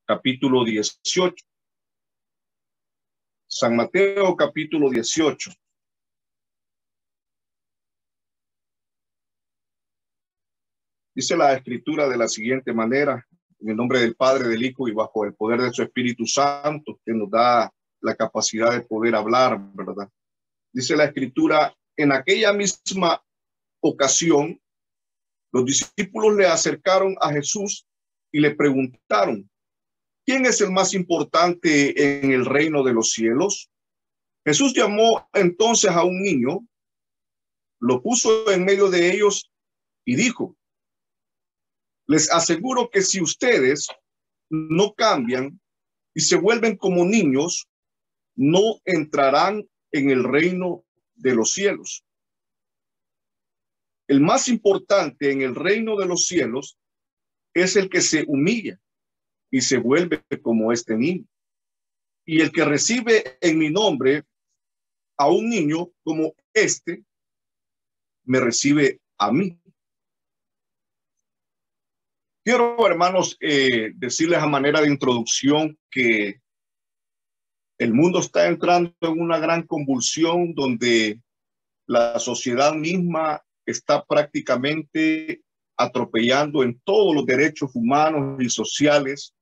capítulo 18. San Mateo, capítulo 18. Dice la escritura de la siguiente manera: en el nombre del Padre, del Hijo y bajo el poder de su Espíritu Santo, que nos da la capacidad de poder hablar, ¿verdad? Dice la escritura: en aquella misma ocasión, los discípulos le acercaron a Jesús y le preguntaron: ¿quién es el más importante en el reino de los cielos? Jesús llamó entonces a un niño, lo puso en medio de ellos y dijo: les aseguro que si ustedes no cambian y se vuelven como niños, no entrarán en el reino de los cielos. El más importante en el reino de los cielos es el que se humilla y se vuelve como este niño. Y el que recibe en mi nombre a un niño como este, me recibe a mí. Quiero, hermanos, decirles a manera de introducción que el mundo está entrando en una gran convulsión donde la sociedad misma está prácticamente atropellando en todos los derechos humanos y sociales,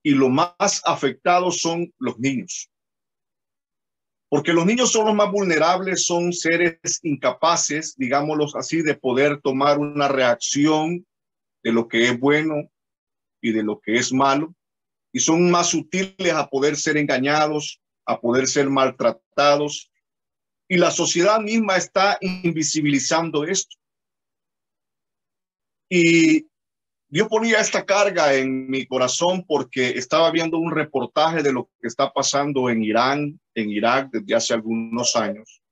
y lo más afectados son los niños. Porque los niños son los más vulnerables, son seres incapaces, digámoslo así, de poder tomar una reacción de lo que es bueno y de lo que es malo, y son más sutiles a poder ser engañados, a poder ser maltratados, y la sociedad misma está invisibilizando esto. Y Dios ponía esta carga en mi corazón porque estaba viendo un reportaje de lo que está pasando en Irán, en Irak desde hace algunos años.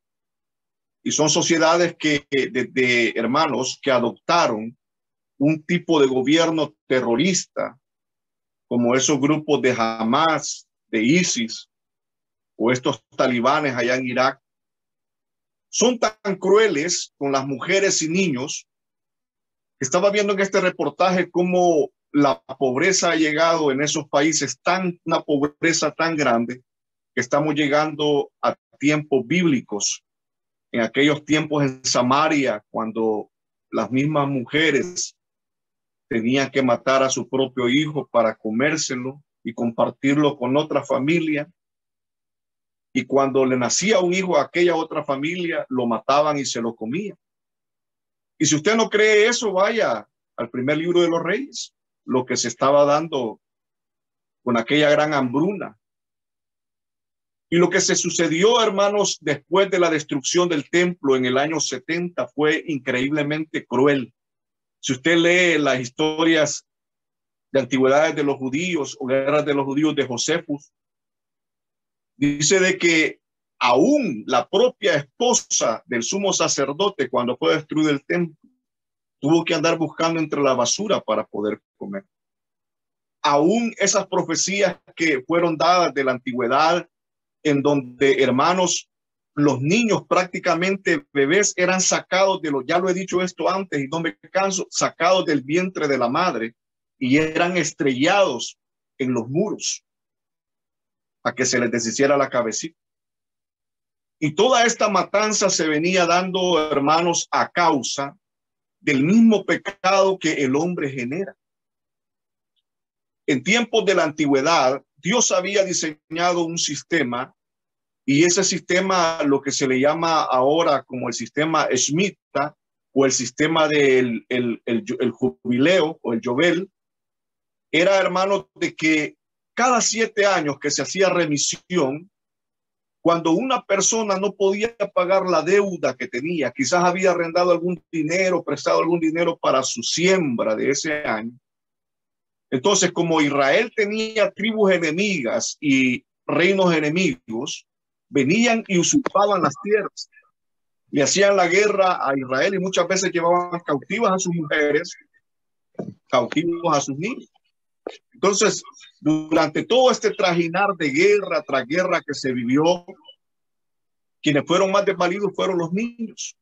Y son sociedades que, desde hermanos, que adoptaron un tipo de gobierno terrorista, como esos grupos de Hamas, de ISIS, o estos talibanes allá en Irak. Son tan crueles con las mujeres y niños. Estaba viendo en este reportaje cómo la pobreza ha llegado en esos países, una pobreza tan grande, que estamos llegando a tiempos bíblicos, en aquellos tiempos en Samaria, cuando las mismas mujeres tenían que matar a su propio hijo para comérselo y compartirlo con otra familia. Y cuando le nacía un hijo a aquella otra familia, lo mataban y se lo comían. Y si usted no cree eso, vaya al primer libro de los Reyes, lo que se estaba dando con aquella gran hambruna. Y lo que se sucedió, hermanos, después de la destrucción del templo en el año 70 fue increíblemente cruel. Si usted lee las historias de antigüedades de los judíos o guerras de los judíos de Josefus, dice de que aún la propia esposa del sumo sacerdote, cuando fue destruido el templo, tuvo que andar buscando entre la basura para poder comer. Aún esas profecías que fueron dadas de la antigüedad, en donde, hermanos, los niños prácticamente bebés eran sacados de los, ya lo he dicho esto antes y no me canso, sacados del vientre de la madre y eran estrellados en los muros a que se les deshiciera la cabecita. Y toda esta matanza se venía dando, hermanos, a causa del mismo pecado que el hombre genera. En tiempos de la antigüedad, Dios había diseñado un sistema, y ese sistema, lo que se le llama ahora como el sistema Shemitah o el sistema del el jubileo o el Yobel, era, hermanos, de que cada 7 años que se hacía remisión, cuando una persona no podía pagar la deuda que tenía, quizás había arrendado algún dinero, prestado algún dinero para su siembra de ese año. Entonces, como Israel tenía tribus enemigas y reinos enemigos, venían y usurpaban las tierras. Le hacían la guerra a Israel y muchas veces llevaban cautivas a sus mujeres, cautivos a sus niños. Entonces, durante todo este trajinar de guerra tras guerra que se vivió, quienes fueron más desvalidos fueron los niños.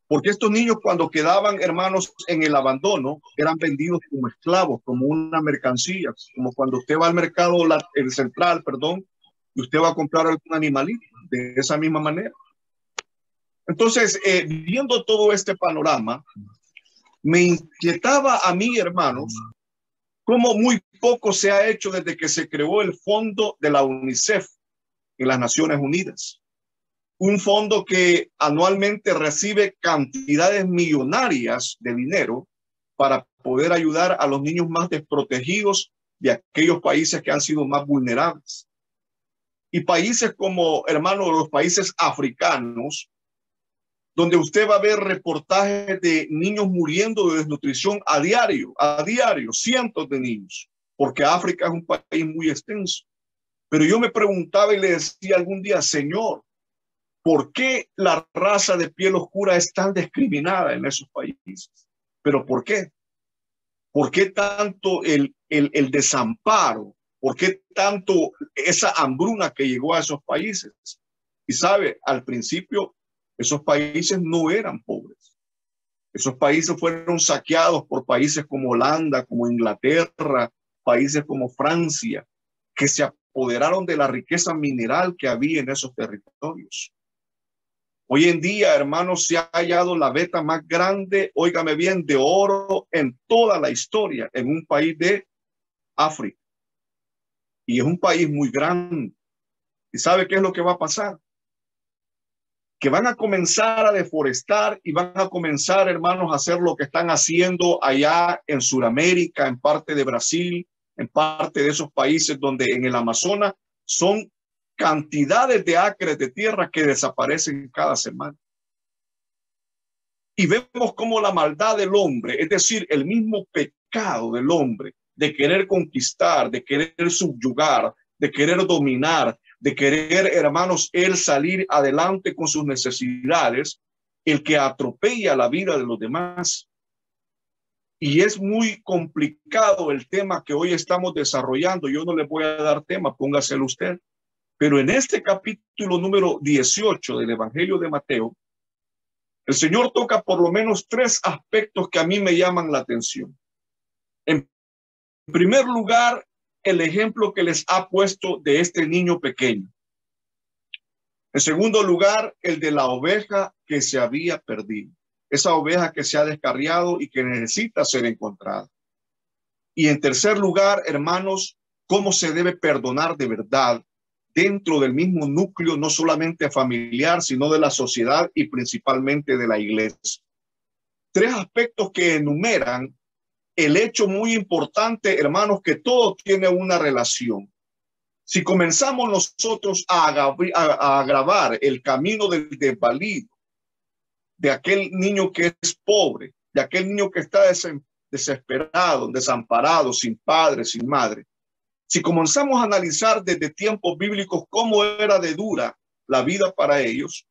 Porque estos niños, cuando quedaban, hermanos, en el abandono, eran vendidos como esclavos, como una mercancía, como cuando usted va al mercado, el central, perdón, y usted va a comprar algún animalito, de esa misma manera. Entonces, viendo todo este panorama, me inquietaba a mí, hermanos, cómo muy poco se ha hecho desde que se creó el fondo de la UNICEF en las Naciones Unidas. Un fondo que anualmente recibe cantidades millonarias de dinero para poder ayudar a los niños más desprotegidos de aquellos países que han sido más vulnerables. Y países como, hermanos, los países africanos, donde usted va a ver reportajes de niños muriendo de desnutrición a diario, cientos de niños, porque África es un país muy extenso. Pero yo me preguntaba y le decía algún día, Señor, ¿por qué la raza de piel oscura es tan discriminada en esos países? ¿Pero por qué? ¿Por qué tanto el desamparo? ¿Por qué tanto esa hambruna que llegó a esos países? Y sabe, al principio esos países no eran pobres. Esos países fueron saqueados por países como Holanda, como Inglaterra, países como Francia, que se apoderaron de la riqueza mineral que había en esos territorios. Hoy en día, hermanos, se ha hallado la veta más grande, óigame bien, de oro en toda la historia, en un país de África. Y es un país muy grande. ¿Y sabe qué es lo que va a pasar? Que van a comenzar a deforestar y van a comenzar, hermanos, a hacer lo que están haciendo allá en Sudamérica, en parte de Brasil, en parte de esos países donde en el Amazonas son cantidades de acres de tierra que desaparecen cada semana. Y vemos cómo la maldad del hombre, es decir, el mismo pecado del hombre, de querer conquistar, de querer subyugar, de querer dominar, de querer, hermanos, él salir adelante con sus necesidades, el que atropella la vida de los demás. Y es muy complicado el tema que hoy estamos desarrollando. Yo no le voy a dar tema, póngaselo usted. Pero en este capítulo número 18 del Evangelio de Mateo, el Señor toca por lo menos 3 aspectos que a mí me llaman la atención. En primer lugar, el ejemplo que les ha puesto de este niño pequeño. En segundo lugar, el de la oveja que se había perdido. Esa oveja que se ha descarriado y que necesita ser encontrada. Y en tercer lugar, hermanos, cómo se debe perdonar de verdad dentro del mismo núcleo, no solamente familiar, sino de la sociedad y principalmente de la iglesia. 3 aspectos que enumeran el hecho muy importante, hermanos, que todo tiene una relación. Si comenzamos nosotros a agravar el camino del desvalido, de aquel niño que es pobre, de aquel niño que está desesperado, desamparado, sin padre, sin madre, si comenzamos a analizar desde tiempos bíblicos cómo era de dura la vida para ellos,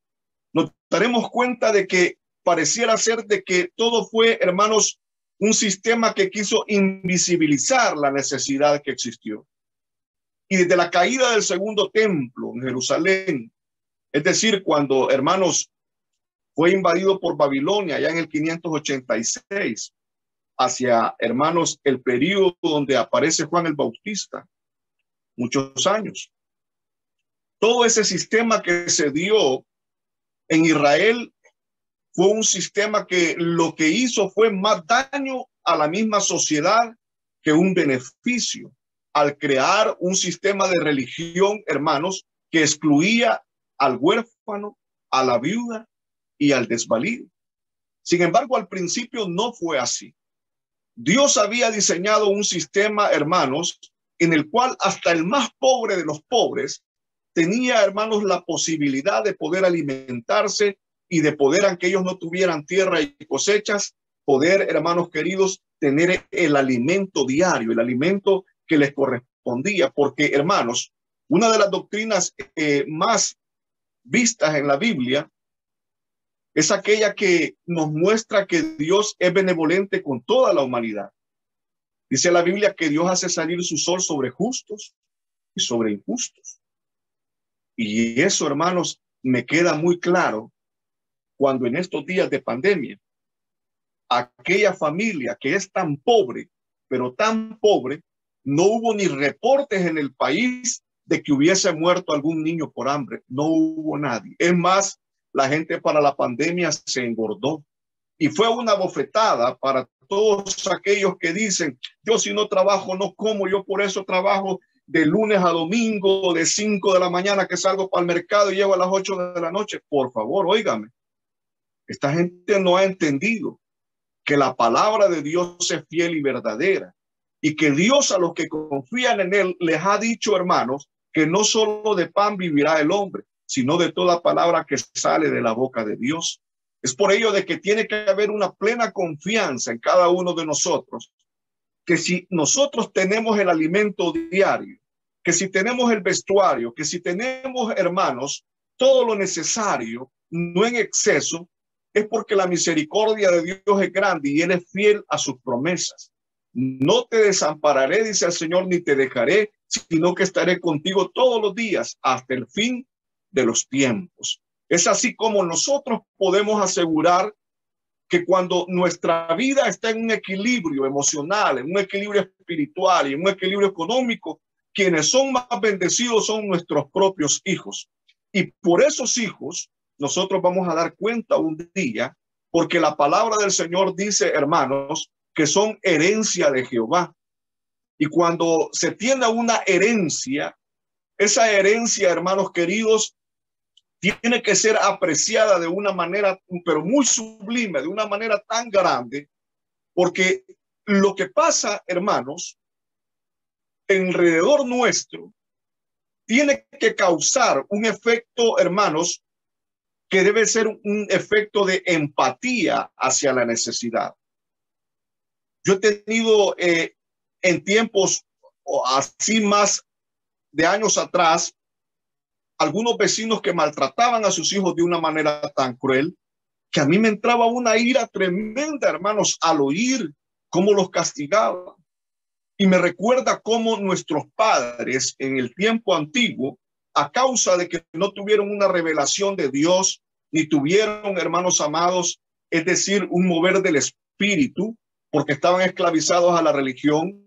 nos daremos cuenta de que pareciera ser de que todo fue, hermanos, un sistema que quiso invisibilizar la necesidad que existió. Y desde la caída del segundo templo en Jerusalén, es decir, cuando, hermanos, fue invadido por Babilonia ya en el 586, hacia, hermanos, el periodo donde aparece Juan el Bautista, muchos años. Todo ese sistema que se dio en Israel fue un sistema que lo que hizo fue más daño a la misma sociedad que un beneficio, al crear un sistema de religión, hermanos, que excluía al huérfano, a la viuda y al desvalido. Sin embargo, al principio no fue así. Dios había diseñado un sistema, hermanos, en el cual hasta el más pobre de los pobres tenía, hermanos, la posibilidad de poder alimentarse y de poder, aunque ellos no tuvieran tierra y cosechas, poder, hermanos queridos, tener el alimento diario, el alimento que les correspondía. Porque, hermanos, una de las doctrinas más vistas en la Biblia es aquella que nos muestra que Dios es benevolente con toda la humanidad. Dice la Biblia que Dios hace salir su sol sobre justos y sobre injustos. Y eso, hermanos, me queda muy claro cuando en estos días de pandemia, aquella familia que es tan pobre, pero tan pobre, no hubo ni reportes en el país de que hubiese muerto algún niño por hambre. No hubo nadie. Es más, la gente para la pandemia se engordó. Y fue una bofetada para todos aquellos que dicen, yo si no trabajo no como, yo por eso trabajo de lunes a domingo, de 5 de la mañana que salgo para el mercado y llego a las 8 de la noche. Por favor, óigame, esta gente no ha entendido que la palabra de Dios es fiel y verdadera y que Dios a los que confían en él les ha dicho, hermanos, que no solo de pan vivirá el hombre, sino de toda palabra que sale de la boca de Dios. Es por ello de que tiene que haber una plena confianza en cada uno de nosotros, que si nosotros tenemos el alimento diario, que si tenemos el vestuario, que si tenemos, hermanos, todo lo necesario, no en exceso, es porque la misericordia de Dios es grande y él es fiel a sus promesas. No te desampararé, dice el Señor, ni te dejaré, sino que estaré contigo todos los días hasta el fin de los tiempos. Es así como nosotros podemos asegurar que cuando nuestra vida está en un equilibrio emocional, en un equilibrio espiritual y en un equilibrio económico, quienes son más bendecidos son nuestros propios hijos. Y por esos hijos nosotros vamos a dar cuenta un día, porque la palabra del Señor dice, hermanos, que son herencia de Jehová. Y cuando se tiene una herencia, esa herencia, hermanos queridos, tiene que ser apreciada de una manera, pero muy sublime, de una manera tan grande, porque lo que pasa, hermanos, alrededor nuestro, tiene que causar un efecto, hermanos, que debe ser un efecto de empatía hacia la necesidad. Yo he tenido en tiempos así más de años atrás, algunos vecinos que maltrataban a sus hijos de una manera tan cruel que a mí me entraba una ira tremenda, hermanos, al oír cómo los castigaban. Y me recuerda cómo nuestros padres en el tiempo antiguo, a causa de que no tuvieron una revelación de Dios, ni tuvieron, hermanos amados, es decir, un mover del espíritu, porque estaban esclavizados a la religión,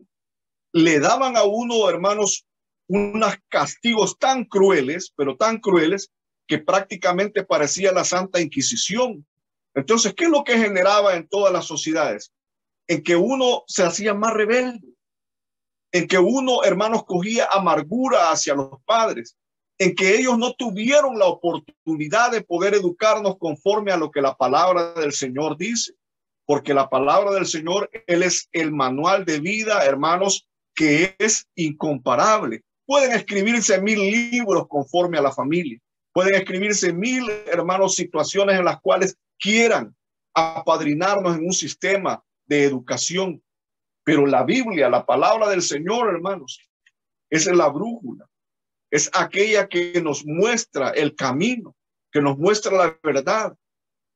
le daban a uno, hermanos, unos castigos tan crueles, pero tan crueles, que prácticamente parecía la Santa Inquisición. Entonces, ¿qué es lo que generaba en todas las sociedades? En que uno se hacía más rebelde, en que uno, hermanos, cogía amargura hacia los padres, en que ellos no tuvieron la oportunidad de poder educarnos conforme a lo que la palabra del Señor dice, porque la palabra del Señor, él es el manual de vida, hermanos, que es incomparable. Pueden escribirse 1000 libros conforme a la familia, pueden escribirse 1000, hermanos, situaciones en las cuales quieran apadrinarnos en un sistema de educación, pero la Biblia, la palabra del Señor, hermanos, es la brújula, es aquella que nos muestra el camino, que nos muestra la verdad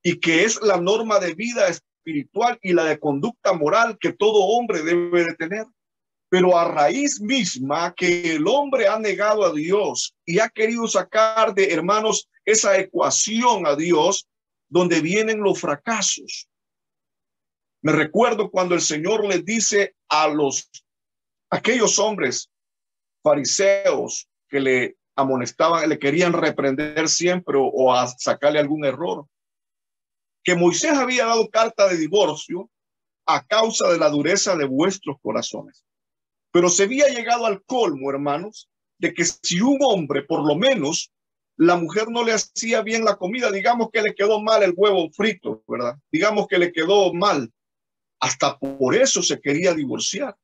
y que es la norma de vida espiritual y la de conducta moral que todo hombre debe de tener. Pero a raíz misma que el hombre ha negado a Dios y ha querido sacar de, hermanos, esa ecuación a Dios, donde vienen los fracasos. Me recuerdo cuando el Señor les dice a aquellos hombres fariseos que le amonestaban, le querían reprender siempre o a sacarle algún error, que Moisés había dado carta de divorcio a causa de la dureza de vuestros corazones. Pero se había llegado al colmo, hermanos, de que si un hombre, por lo menos, la mujer no le hacía bien la comida, digamos que le quedó mal el huevo frito, ¿verdad? Digamos que le quedó mal. Hasta por eso se quería divorciar.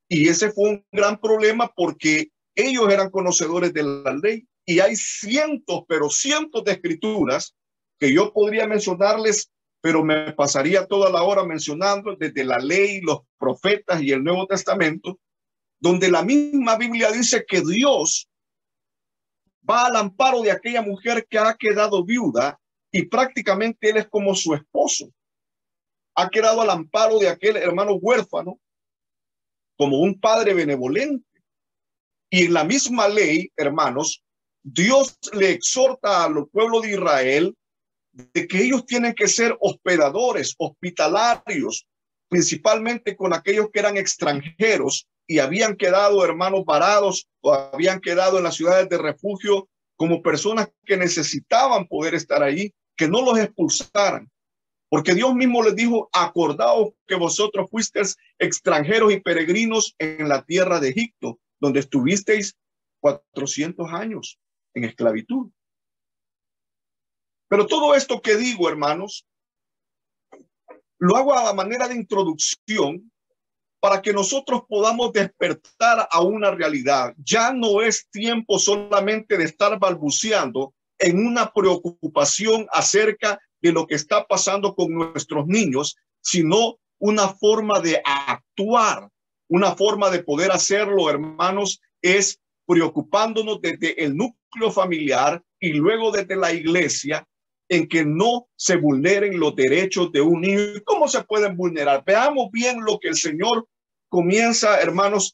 Y ese fue un gran problema porque ellos eran conocedores de la ley. Y hay cientos, pero cientos de escrituras que yo podría mencionarles, pero me pasaría toda la hora mencionando desde la ley, los profetas y el Nuevo Testamento, donde la misma Biblia dice que Dios va al amparo de aquella mujer que ha quedado viuda y prácticamente él es como su esposo. Ha quedado al amparo de aquel hermano huérfano como un padre benevolente. Y en la misma ley, hermanos, Dios le exhorta al pueblo de Israel de que ellos tienen que ser hospedadores, hospitalarios, principalmente con aquellos que eran extranjeros y habían quedado, hermanos, varados o habían quedado en las ciudades de refugio como personas que necesitaban poder estar ahí, que no los expulsaran. Porque Dios mismo les dijo, acordaos que vosotros fuisteis extranjeros y peregrinos en la tierra de Egipto, donde estuvisteis 400 años en esclavitud. Pero todo esto que digo, hermanos, lo hago a la manera de introducción para que nosotros podamos despertar a una realidad. Ya no es tiempo solamente de estar balbuceando en una preocupación acerca de lo que está pasando con nuestros niños, sino una forma de actuar, una forma de poder hacerlo, hermanos, es preocupándonos desde el núcleo familiar y luego desde la iglesia, en que no se vulneren los derechos de un niño. ¿Y cómo se pueden vulnerar? Veamos bien lo que el Señor comienza, hermanos,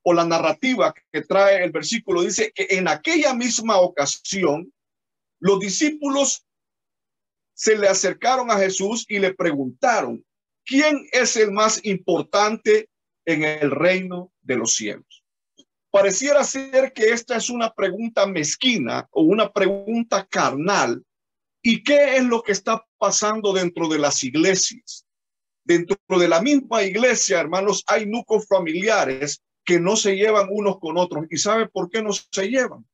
o la narrativa que trae el versículo. Dice que en aquella misma ocasión, los discípulos se le acercaron a Jesús y le preguntaron, ¿quién es el más importante en el reino de los cielos? Pareciera ser que esta es una pregunta mezquina o una pregunta carnal. ¿Y qué es lo que está pasando dentro de las iglesias? Dentro de la misma iglesia, hermanos, hay núcleos familiares que no se llevan unos con otros. ¿Y sabe por qué no se llevan?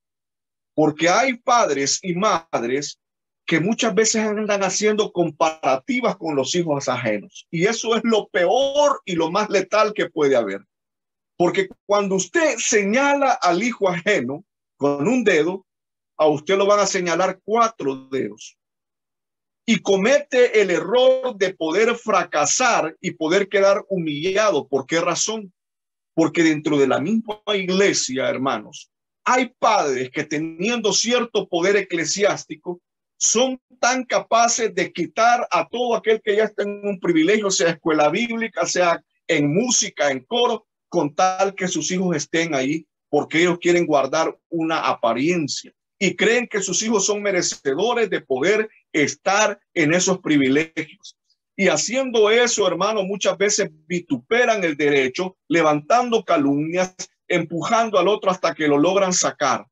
Porque hay padres y madres que muchas veces andan haciendo comparativas con los hijos ajenos. Y eso es lo peor y lo más letal que puede haber. Porque cuando usted señala al hijo ajeno con un dedo, a usted lo van a señalar 4 dedos. Y comete el error de poder fracasar y poder quedar humillado. ¿Por qué razón? Porque dentro de la misma iglesia, hermanos, hay padres que teniendo cierto poder eclesiástico son tan capaces de quitar a todo aquel que ya está en un privilegio, sea escuela bíblica, sea en música, en coro, con tal que sus hijos estén ahí, porque ellos quieren guardar una apariencia y creen que sus hijos son merecedores de poder estar en esos privilegios. Y haciendo eso, hermano, muchas veces vituperan el derecho, levantando calumnias, empujando al otro hasta que lo logran sacar.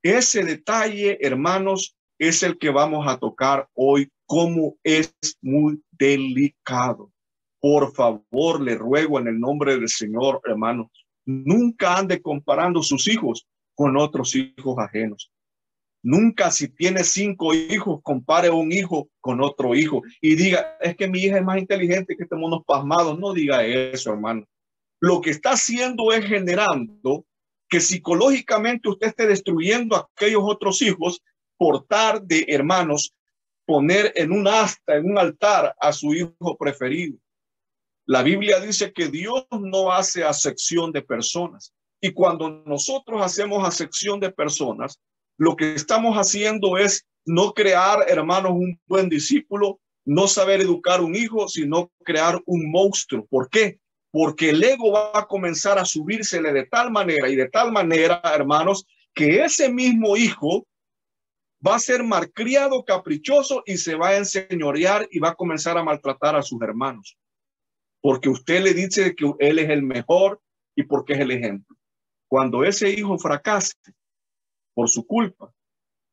Ese detalle, hermanos, es el que vamos a tocar hoy, cómo es muy delicado. Por favor, le ruego en el nombre del Señor, hermanos, nunca ande comparando sus hijos con otros hijos ajenos. Nunca, si tiene 5 hijos, compare un hijo con otro hijo y diga, es que mi hija es más inteligente que estemos unos pasmados. No diga eso, hermano. Lo que está haciendo es generando que psicológicamente usted esté destruyendo a aquellos otros hijos por tal de, hermanos, poner en un asta, en un altar a su hijo preferido. La Biblia dice que Dios no hace acepción de personas. Y cuando nosotros hacemos acepción de personas, lo que estamos haciendo es no crear, hermanos, un buen discípulo, no saber educar un hijo, sino crear un monstruo. ¿Por qué? Porque el ego va a comenzar a subírsele de tal manera y de tal manera, hermanos, que ese mismo hijo va a ser malcriado, caprichoso y se va a enseñorear y va a comenzar a maltratar a sus hermanos. Porque usted le dice que él es el mejor y porque es el ejemplo. Cuando ese hijo fracase por su culpa,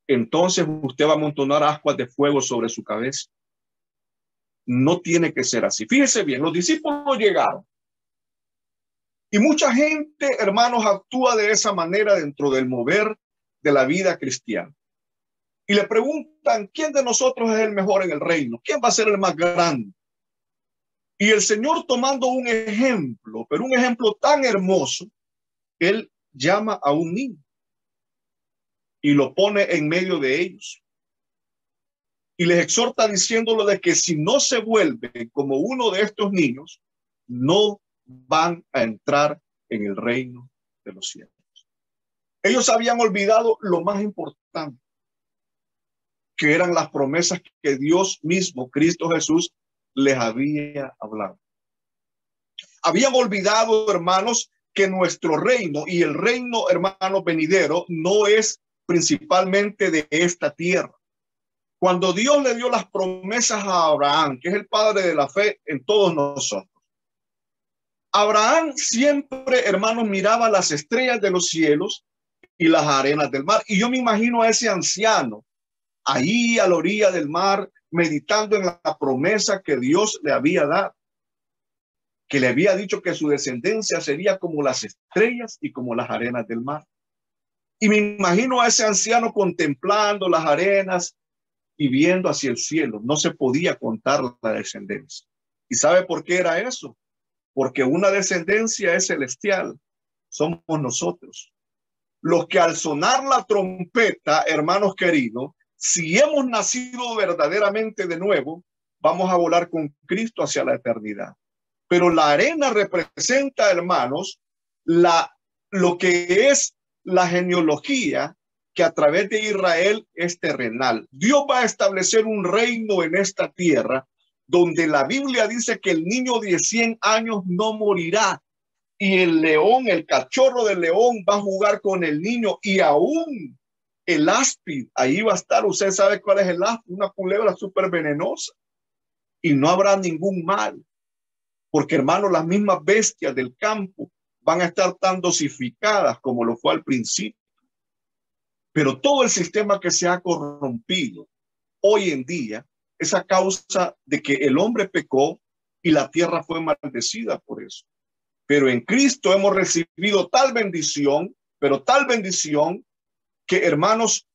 entonces usted va a amontonar ascuas de fuego sobre su cabeza. No tiene que ser así. Fíjese bien, los discípulos llegaron. Y mucha gente, hermanos, actúa de esa manera dentro del mover de la vida cristiana. Y le preguntan, ¿quién de nosotros es el mejor en el reino? ¿Quién va a ser el más grande? Y el Señor, tomando un ejemplo, pero un ejemplo tan hermoso, Él llama a un niño y lo pone en medio de ellos. Y les exhorta diciéndolo de que si no se vuelven como uno de estos niños, no van a entrar en el reino de los cielos. Ellos habían olvidado lo más importante, que eran las promesas que Dios mismo, Cristo Jesús, les había hablado. Habían olvidado, hermanos, que nuestro reino y el reino, hermano, venidero no es principalmente de esta tierra. Cuando Dios le dio las promesas a Abraham, que es el padre de la fe en todos nosotros, Abraham siempre, hermanos, miraba las estrellas de los cielos y las arenas del mar. Y yo me imagino a ese anciano ahí a la orilla del mar, meditando en la promesa que Dios le había dado, que le había dicho que su descendencia sería como las estrellas y como las arenas del mar. Y me imagino a ese anciano contemplando las arenas y viendo hacia el cielo. No se podía contar la descendencia. ¿Y sabe por qué era eso? Porque una descendencia es celestial. Somos nosotros. Los que al sonar la trompeta, hermanos queridos, si hemos nacido verdaderamente de nuevo, vamos a volar con Cristo hacia la eternidad. Pero la arena representa, hermanos, lo que es la genealogía que a través de Israel es terrenal. Dios va a establecer un reino en esta tierra donde la Biblia dice que el niño de 100 años no morirá. Y el león, el cachorro del león va a jugar con el niño y aún el áspid, ahí va a estar. Usted sabe cuál es el áspid, una culebra súper venenosa. Y no habrá ningún mal. Porque, hermano, las mismas bestias del campo van a estar tan dosificadas como lo fue al principio. Pero todo el sistema que se ha corrompido hoy en día es a causa de que el hombre pecó y la tierra fue maldecida por eso. Pero en Cristo hemos recibido tal bendición, pero tal bendición que, hermanos,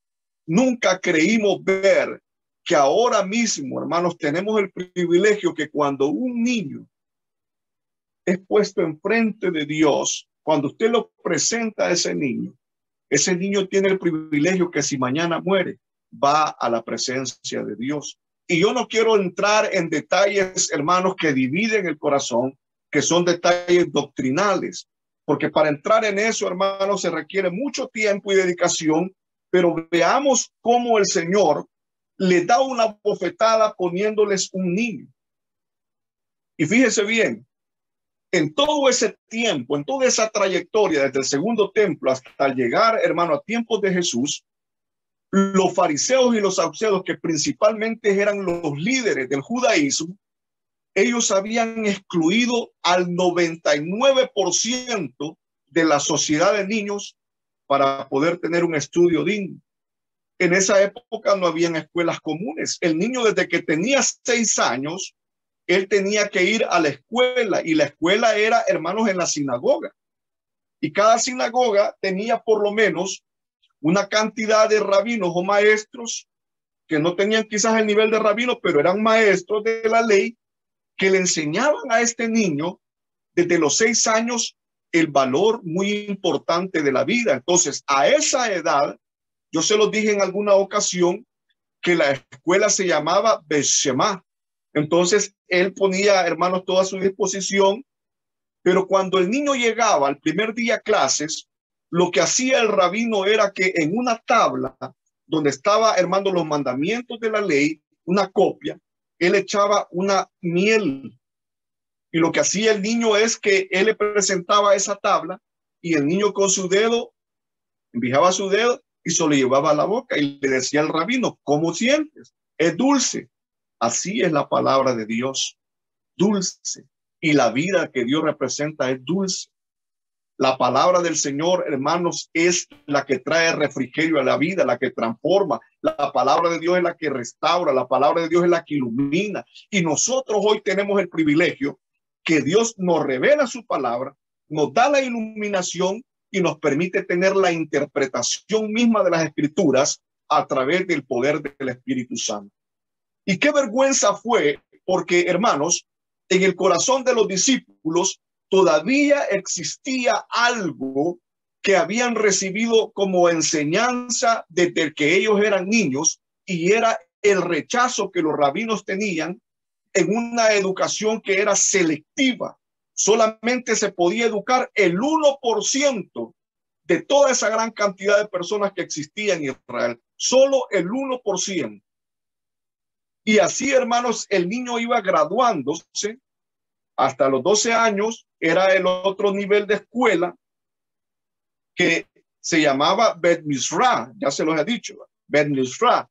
nunca creímos ver que ahora mismo, hermanos, tenemos el privilegio que cuando un niño es puesto enfrente de Dios, cuando usted lo presenta a ese niño tiene el privilegio que si mañana muere, va a la presencia de Dios. Y yo no quiero entrar en detalles, hermanos, que dividen el corazón, que son detalles doctrinales, porque para entrar en eso, hermanos, se requiere mucho tiempo y dedicación, pero veamos cómo el Señor le da una bofetada poniéndoles un niño. Y fíjese bien, en todo ese tiempo, en toda esa trayectoria, desde el segundo templo hasta llegar, hermano, a tiempos de Jesús, los fariseos y los saduceos, que principalmente eran los líderes del judaísmo, ellos habían excluido al 99% de la sociedad de niños para poder tener un estudio digno. En esa época no habían escuelas comunes. El niño desde que tenía 6 años, él tenía que ir a la escuela y la escuela era, hermanos, en la sinagoga. Y cada sinagoga tenía por lo menos una cantidad de rabinos o maestros que no tenían quizás el nivel de rabinos, pero eran maestros de la ley que le enseñaban a este niño desde los 6 años el valor muy importante de la vida. Entonces, a esa edad, yo se los dije en alguna ocasión que la escuela se llamaba Beshemá. Entonces, él ponía, hermanos, toda a su disposición, pero cuando el niño llegaba al primer día a clases, lo que hacía el rabino era que en una tabla donde estaba, hermano, los mandamientos de la ley, una copia, él echaba una miel. Y lo que hacía el niño es que él le presentaba esa tabla y el niño con su dedo, envijaba su dedo y se lo llevaba a la boca y le decía al rabino, ¿cómo sientes? Es dulce. Así es la palabra de Dios, dulce. Y la vida que Dios representa es dulce. La palabra del Señor, hermanos, es la que trae refrigerio a la vida, la que transforma. La palabra de Dios es la que restaura, la palabra de Dios es la que ilumina. Y nosotros hoy tenemos el privilegio que Dios nos revela su palabra, nos da la iluminación y nos permite tener la interpretación misma de las Escrituras a través del poder del Espíritu Santo. Y qué vergüenza fue, porque, hermanos, en el corazón de los discípulos todavía existía algo que habían recibido como enseñanza desde que ellos eran niños, y era el rechazo que los rabinos tenían en una educación que era selectiva. Solamente se podía educar el 1% de toda esa gran cantidad de personas que existían en Israel. Solo el 1%. Y así, hermanos, el niño iba graduándose hasta los 12 años. Era el otro nivel de escuela que se llamaba Bet Mizrah, ya se los he dicho, Bet Mizrah,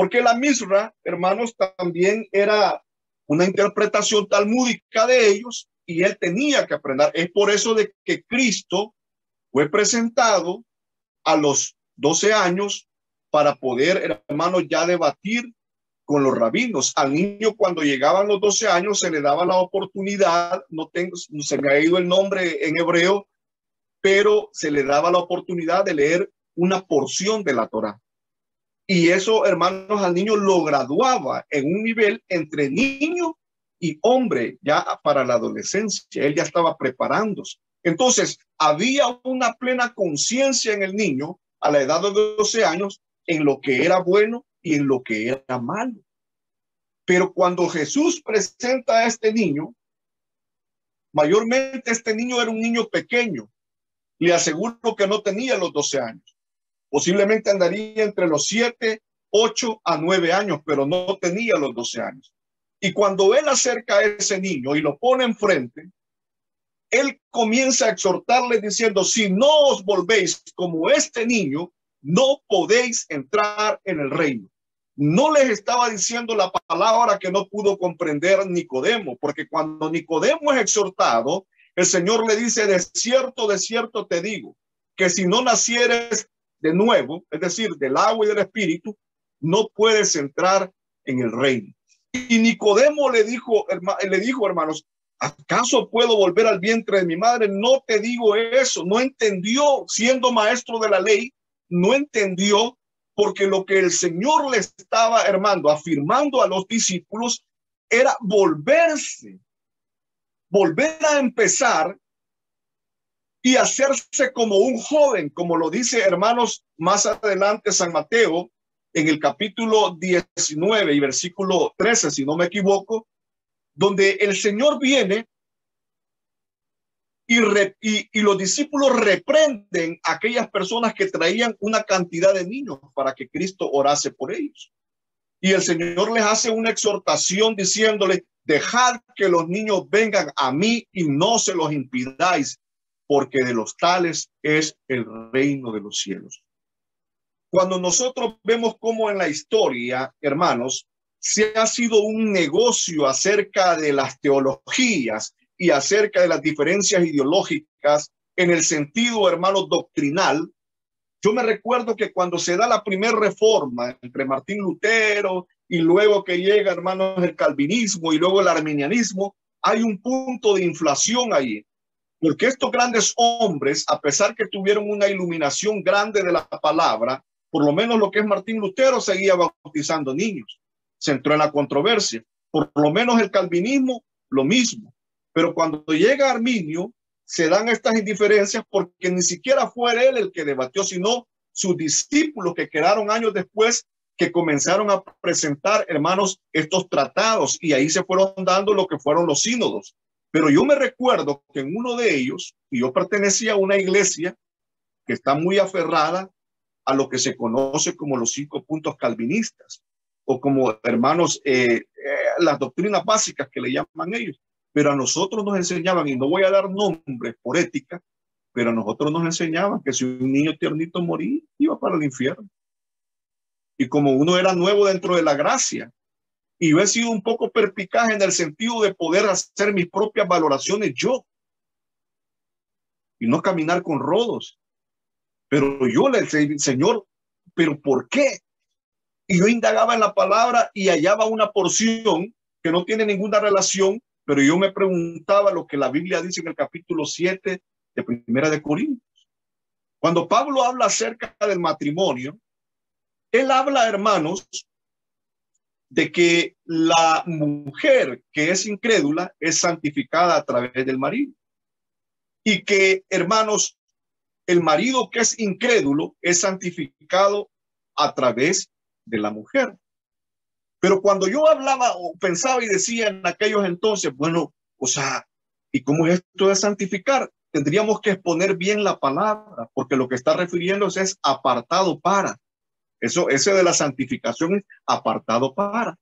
Porque la Misra, hermanos, también era una interpretación talmúdica de ellos y él tenía que aprender. Es por eso de que Cristo fue presentado a los 12 años para poder, hermanos, ya debatir con los rabinos. Al niño, cuando llegaban los 12 años, se le daba la oportunidad, se me ha ido el nombre en hebreo, pero se le daba la oportunidad de leer una porción de la Torá. Y eso, hermanos, al niño lo graduaba en un nivel entre niño y hombre, ya para la adolescencia. Él ya estaba preparándose. Entonces, había una plena conciencia en el niño a la edad de 12 años en lo que era bueno y en lo que era malo. Pero cuando Jesús presenta a este niño, mayormente este niño era un niño pequeño. Le aseguro que no tenía los 12 años. Posiblemente andaría entre los 7, 8 a 9 años, pero no tenía los 12 años. Y cuando él acerca a ese niño y lo pone enfrente, él comienza a exhortarle diciendo, si no os volvéis como este niño, no podéis entrar en el reino. No les estaba diciendo la palabra que no pudo comprender Nicodemo, porque cuando Nicodemo es exhortado, el Señor le dice, de cierto te digo, que si no nacieres de nuevo, es decir, del agua y del espíritu, no puedes entrar en el reino. Y Nicodemo le dijo, hermanos, ¿acaso puedo volver al vientre de mi madre? No te digo eso. No entendió, siendo maestro de la ley, no entendió, porque lo que el Señor le estaba, hermano, afirmando a los discípulos era volver a empezar y hacerse como un joven, como lo dice, hermanos, más adelante San Mateo, en el capítulo 19 y versículo 13, si no me equivoco, donde el Señor viene y los discípulos reprenden a aquellas personas que traían una cantidad de niños para que Cristo orase por ellos. Y el Señor les hace una exhortación diciéndole, dejad que los niños vengan a mí y no se los impidáis, porque de los tales es el reino de los cielos. Cuando nosotros vemos cómo en la historia, hermanos, se ha sido un negocio acerca de las teologías y acerca de las diferencias ideológicas en el sentido, hermanos, doctrinal. Yo me recuerdo que cuando se da la primera reforma entre Martín Lutero y luego que llega, hermanos, el calvinismo y luego el arminianismo, hay un punto de inflación ahí. Porque estos grandes hombres, a pesar que tuvieron una iluminación grande de la palabra, por lo menos lo que es Martín Lutero seguía bautizando niños. Se entró en la controversia. Por lo menos el calvinismo, lo mismo. Pero cuando llega Arminio, se dan estas indiferencias porque ni siquiera fue él el que debatió, sino sus discípulos que quedaron años después, que comenzaron a presentar, hermanos, estos tratados, y ahí se fueron dando lo que fueron los sínodos. Pero yo me recuerdo que en uno de ellos, y yo pertenecía a una iglesia que está muy aferrada a lo que se conoce como los 5 puntos calvinistas, o como, hermanos, las doctrinas básicas que le llaman ellos. Pero a nosotros nos enseñaban, y no voy a dar nombres por ética, pero a nosotros nos enseñaban que si un niño tiernito moría, iba para el infierno. Y como uno era nuevo dentro de la gracia, y yo he sido un poco perspicaz en el sentido de poder hacer mis propias valoraciones yo, y no caminar con rodos. Pero yo le decía, Señor, ¿pero por qué? Y yo indagaba en la palabra y hallaba una porción que no tiene ninguna relación, pero yo me preguntaba lo que la Biblia dice en el capítulo 7 de Primera de Corintios. Cuando Pablo habla acerca del matrimonio, él habla, hermanos, de que la mujer que es incrédula es santificada a través del marido. Y que, hermanos, el marido que es incrédulo es santificado a través de la mujer. Pero cuando yo hablaba o pensaba y decía en aquellos entonces, bueno, o sea, ¿y cómo es esto de santificar? Tendríamos que exponer bien la palabra, porque lo que está refiriéndose es apartado para. Ese de la santificación es apartado para.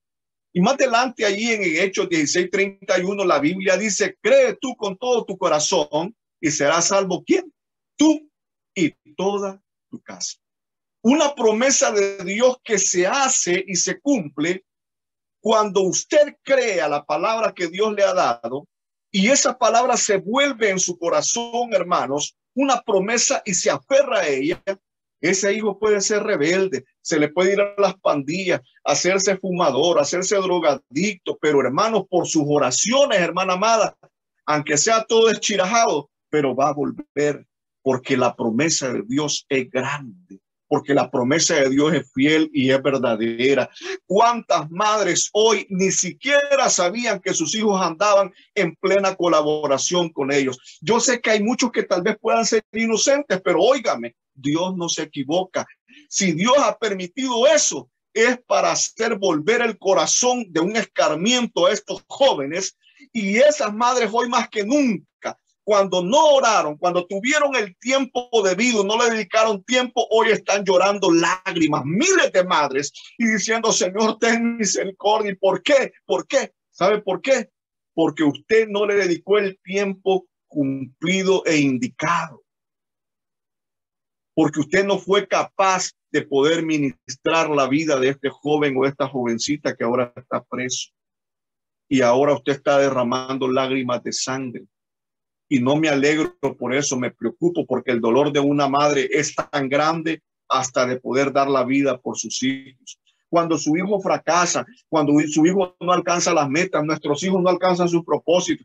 Y más adelante allí en Hechos 16:31 la Biblia dice, cree tú con todo tu corazón y serás salvo. ¿Quién? Tú y toda tu casa. Una promesa de Dios que se hace y se cumple cuando usted crea la palabra que Dios le ha dado y esa palabra se vuelve en su corazón, hermanos, una promesa y se aferra a ella. Ese hijo puede ser rebelde, se le puede ir a las pandillas, hacerse fumador, hacerse drogadicto, pero hermanos, por sus oraciones, hermana amada, aunque sea todo eschirajado, pero va a volver, porque la promesa de Dios es grande, porque la promesa de Dios es fiel y es verdadera. ¿Cuántas madres hoy ni siquiera sabían que sus hijos andaban en plena colaboración con ellos? Yo sé que hay muchos que tal vez puedan ser inocentes, pero óigame, Dios no se equivoca. Si Dios ha permitido eso, es para hacer volver el corazón de un escarmiento a estos jóvenes. Y esas madres hoy más que nunca, cuando no oraron, cuando tuvieron el tiempo debido, no le dedicaron tiempo, hoy están llorando lágrimas, miles de madres, y diciendo, Señor, ten misericordia. ¿Y por qué? ¿Por qué? ¿Sabe por qué? Porque usted no le dedicó el tiempo cumplido e indicado. Porque usted no fue capaz de poder ministrar la vida de este joven o esta jovencita que ahora está preso. Y ahora usted está derramando lágrimas de sangre. Y no me alegro por eso, me preocupo porque el dolor de una madre es tan grande hasta de poder dar la vida por sus hijos. Cuando su hijo fracasa, cuando su hijo no alcanza las metas, nuestros hijos no alcanzan su propósito,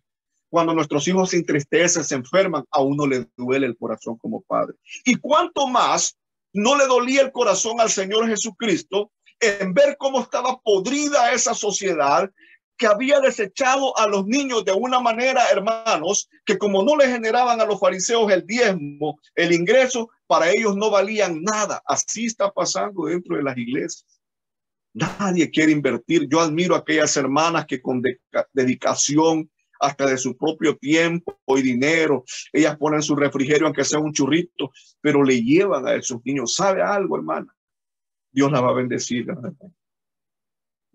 cuando nuestros hijos se entristecen, se enferman, a uno le duele el corazón como padre. Y cuánto más no le dolía el corazón al Señor Jesucristo en ver cómo estaba podrida esa sociedad, que había desechado a los niños de una manera, hermanos, que como no le generaban a los fariseos el diezmo, el ingreso, para ellos no valían nada. Así está pasando dentro de las iglesias. Nadie quiere invertir. Yo admiro a aquellas hermanas que con dedicación, hasta de su propio tiempo y dinero, ellas ponen su refrigerio, aunque sea un churrito, pero le llevan a esos niños. ¿Sabe algo, hermana? Dios la va a bendecir, hermana.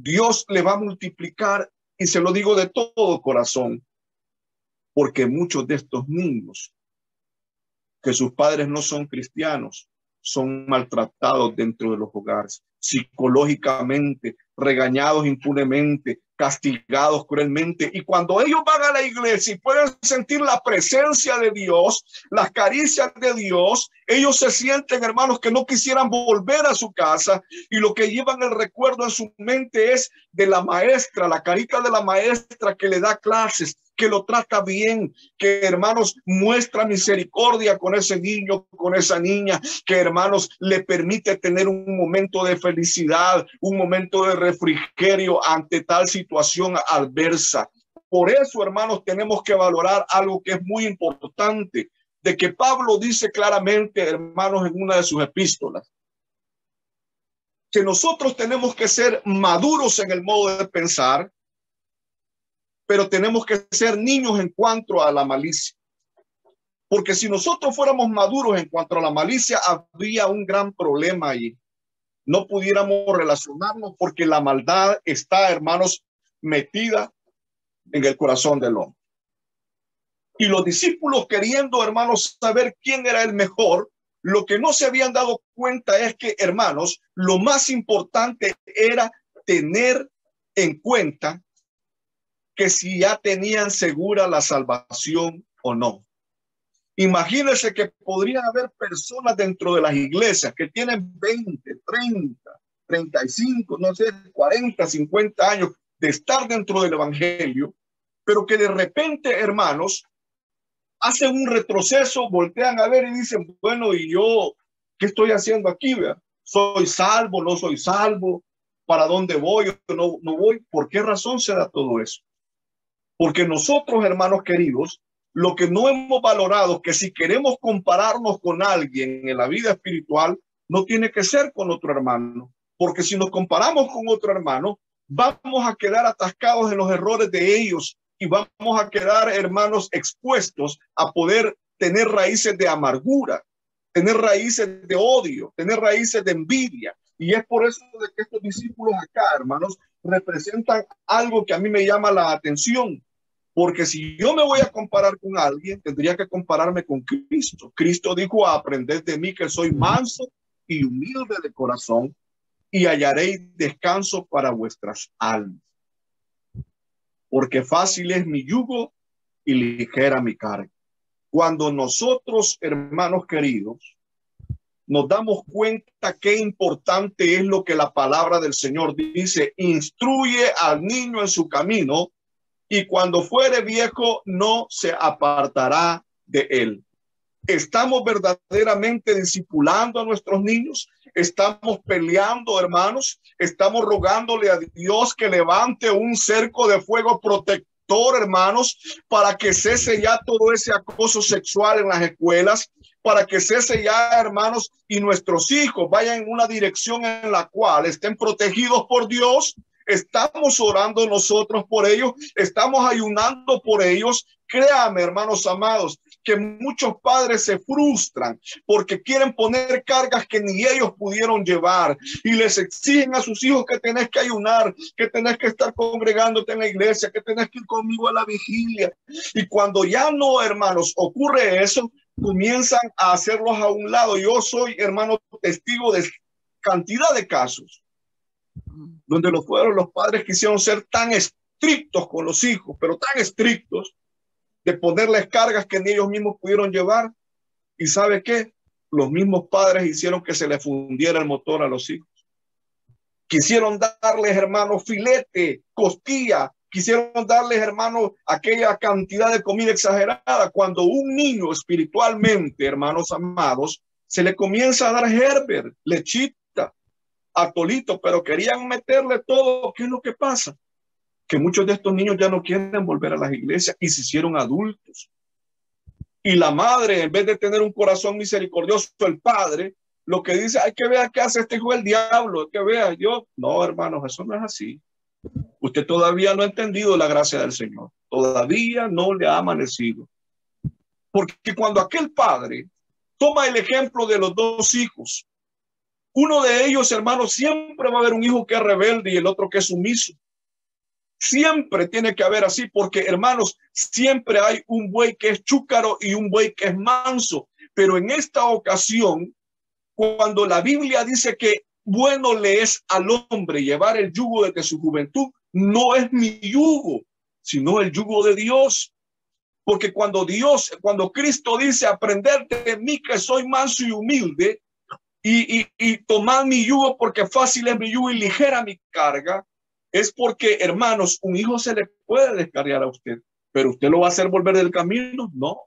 Dios le va a multiplicar, y se lo digo de todo corazón, porque muchos de estos niños que sus padres no son cristianos son maltratados dentro de los hogares, psicológicamente, regañados impunemente, castigados cruelmente. Y cuando ellos van a la iglesia y pueden sentir la presencia de Dios, las caricias de Dios, ellos se sienten, hermanos, que no quisieran volver a su casa, y lo que llevan el recuerdo en su mente es de la maestra, la carita de la maestra que le da clases, que lo trata bien, que, hermanos, muestra misericordia con ese niño, con esa niña, que, hermanos, le permite tener un momento de felicidad, un momento de refrigerio ante tal situación adversa. Por eso, hermanos, tenemos que valorar algo que es muy importante, de que Pablo dice claramente, hermanos, en una de sus epístolas, que nosotros tenemos que ser maduros en el modo de pensar, pero tenemos que ser niños en cuanto a la malicia. Porque si nosotros fuéramos maduros en cuanto a la malicia, habría un gran problema allí. No pudiéramos relacionarnos porque la maldad está, hermanos, metida en el corazón del hombre. Y los discípulos, queriendo, hermanos, saber quién era el mejor, lo que no se habían dado cuenta es que, hermanos, lo más importante era tener en cuenta que si ya tenían segura la salvación o no. Imagínense que podrían haber personas dentro de las iglesias que tienen 20, 30, 35, no sé, 40, 50 años de estar dentro del evangelio, pero que de repente, hermanos, hacen un retroceso, voltean a ver y dicen, bueno, ¿y yo qué estoy haciendo aquí? ¿Verdad? ¿Soy salvo? ¿No soy salvo? ¿Para dónde voy? ¿No voy? ¿Por qué razón se da todo eso? Porque nosotros, hermanos queridos, lo que no hemos valorado es que si queremos compararnos con alguien en la vida espiritual, no tiene que ser con otro hermano. Porque si nos comparamos con otro hermano, vamos a quedar atascados en los errores de ellos y vamos a quedar, hermanos, expuestos a poder tener raíces de amargura, tener raíces de odio, tener raíces de envidia. Y es por eso de que estos discípulos acá, hermanos, representan algo que a mí me llama la atención. Porque si yo me voy a comparar con alguien, tendría que compararme con Cristo. Cristo dijo, aprended de mí que soy manso y humilde de corazón, y hallaréis descanso para vuestras almas. Porque fácil es mi yugo y ligera mi carga. Cuando nosotros, hermanos queridos, nos damos cuenta qué importante es lo que la palabra del Señor dice: instruye al niño en su camino, y cuando fuere viejo no se apartará de él. ¿Estamos verdaderamente discipulando a nuestros niños? ¿Estamos peleando, hermanos? ¿Estamos rogándole a Dios que levante un cerco de fuego protector, hermanos, para que cese ya todo ese acoso sexual en las escuelas, para que cese ya, hermanos, y nuestros hijos vayan en una dirección en la cual estén protegidos por Dios? Estamos orando nosotros por ellos, estamos ayunando por ellos. Créame, hermanos amados, que muchos padres se frustran porque quieren poner cargas que ni ellos pudieron llevar, y les exigen a sus hijos que tenés que ayunar, que tenés que estar congregándote en la iglesia, que tenés que ir conmigo a la vigilia. Y cuando ya no, hermanos, ocurre eso, comienzan a hacerlos a un lado. Yo soy, hermano, testigo de cantidad de casos donde los padres quisieron ser tan estrictos con los hijos, pero tan estrictos, de ponerles cargas que ni ellos mismos pudieron llevar. ¿Y sabe qué? Los mismos padres hicieron que se le fundiera el motor a los hijos. Quisieron darles, hermanos, filete, costilla, quisieron darles, hermanos, aquella cantidad de comida exagerada, cuando un niño espiritualmente, hermanos amados, se le comienza a dar Herbert, lechita, atolito, pero querían meterle todo. ¿Qué es lo que pasa? Que muchos de estos niños ya no quieren volver a las iglesias y se hicieron adultos. Y la madre, en vez de tener un corazón misericordioso, el padre, lo que dice: hay que ver qué hace este hijo del diablo, hay que ver. Yo, no, hermanos, eso no es así. Usted todavía no ha entendido la gracia del Señor. Todavía no le ha amanecido. Porque cuando aquel padre toma el ejemplo de los dos hijos, uno de ellos, hermanos, siempre va a haber un hijo que es rebelde y el otro que es sumiso. Siempre tiene que haber así, porque, hermanos, siempre hay un buey que es chúcaro y un buey que es manso. Pero en esta ocasión, cuando la Biblia dice que bueno le es al hombre llevar el yugo desde su juventud, no es mi yugo, sino el yugo de Dios. Porque cuando Cristo dice: aprended de mí que soy manso y humilde, y tomad mi yugo porque fácil es mi yugo y ligera mi carga, es porque, hermanos, un hijo se le puede descarriar a usted, pero usted lo va a hacer volver del camino. No,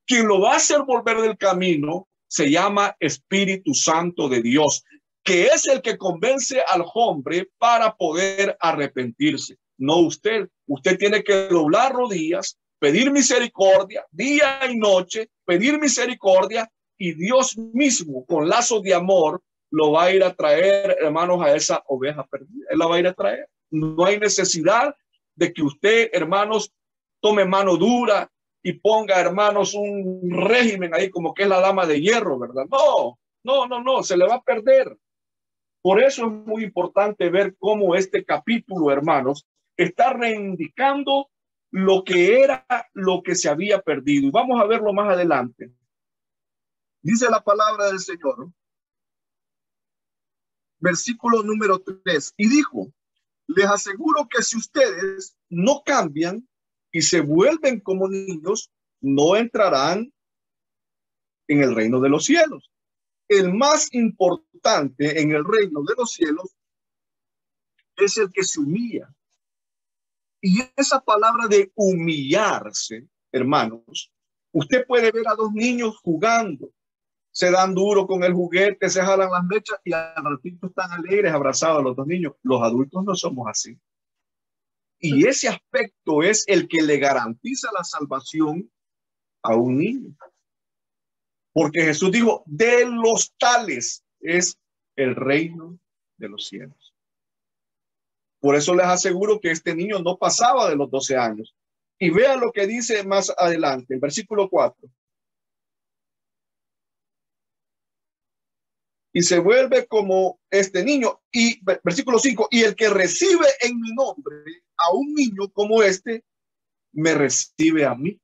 quien lo va a hacer volver del camino se llama Espíritu Santo de Dios, que es el que convence al hombre para poder arrepentirse. No usted. Usted tiene que doblar rodillas, pedir misericordia día y noche, pedir misericordia, y Dios mismo, con lazos de amor, lo va a ir a traer, hermanos, a esa oveja perdida. Él la va a ir a traer. No hay necesidad de que usted, hermanos, tome mano dura y ponga, hermanos, un régimen ahí como que es la dama de hierro, ¿verdad? No, se le va a perder. Por eso es muy importante ver cómo este capítulo, hermanos, está reivindicando lo que era, lo que se había perdido. Y vamos a verlo más adelante. Dice la palabra del Señor, versículo número 3, y dijo: les aseguro que si ustedes no cambian y se vuelven como niños, no entrarán en el reino de los cielos. El más importante en el reino de los cielos es el que se humilla. Y esa palabra de humillarse, hermanos, usted puede ver a dos niños jugando, se dan duro con el juguete, se jalan las mechas y al ratito están alegres, abrazados los dos niños. Los adultos no somos así. Y ese aspecto es el que le garantiza la salvación a un niño. Porque Jesús dijo: de los tales es el reino de los cielos. Por eso les aseguro que este niño no pasaba de los 12 años. Y vean lo que dice más adelante, el versículo 4. Y se vuelve como este niño. Y versículo 5, y el que recibe en mi nombre a un niño como este, me recibe a mí.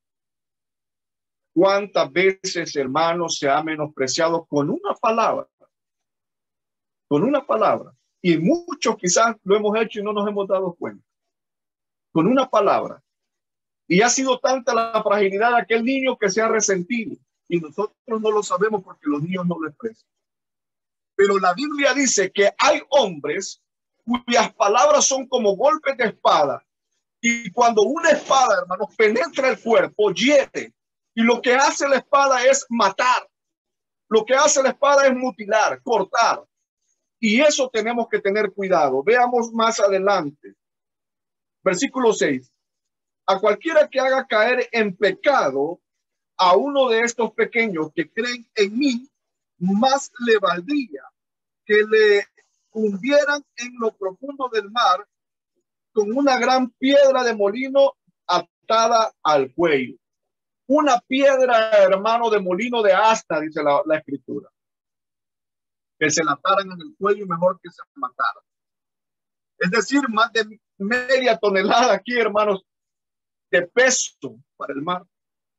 ¿Cuántas veces, hermanos, se ha menospreciado con una palabra con una palabra. Y muchos quizás lo hemos hecho y no nos hemos dado cuenta. Con una palabra. Y ha sido tanta la fragilidad de aquel niño que se ha resentido. Y nosotros no lo sabemos porque los niños no lo expresan. Pero la Biblia dice que hay hombres cuyas palabras son como golpes de espada. Y cuando una espada, hermanos, penetra el cuerpo, hiere. Y lo que hace la espada es matar. Lo que hace la espada es mutilar, cortar. Y eso tenemos que tener cuidado. Veamos más adelante. Versículo 6. A cualquiera que haga caer en pecado a uno de estos pequeños que creen en mí, más le valdría que le hundieran en lo profundo del mar con una gran piedra de molino atada al cuello. Una piedra, hermano, de molino de asta, dice la escritura. Que se la ataran en el cuello mejor que se matara. Es decir, más de media tonelada aquí, hermanos, de peso para el mar.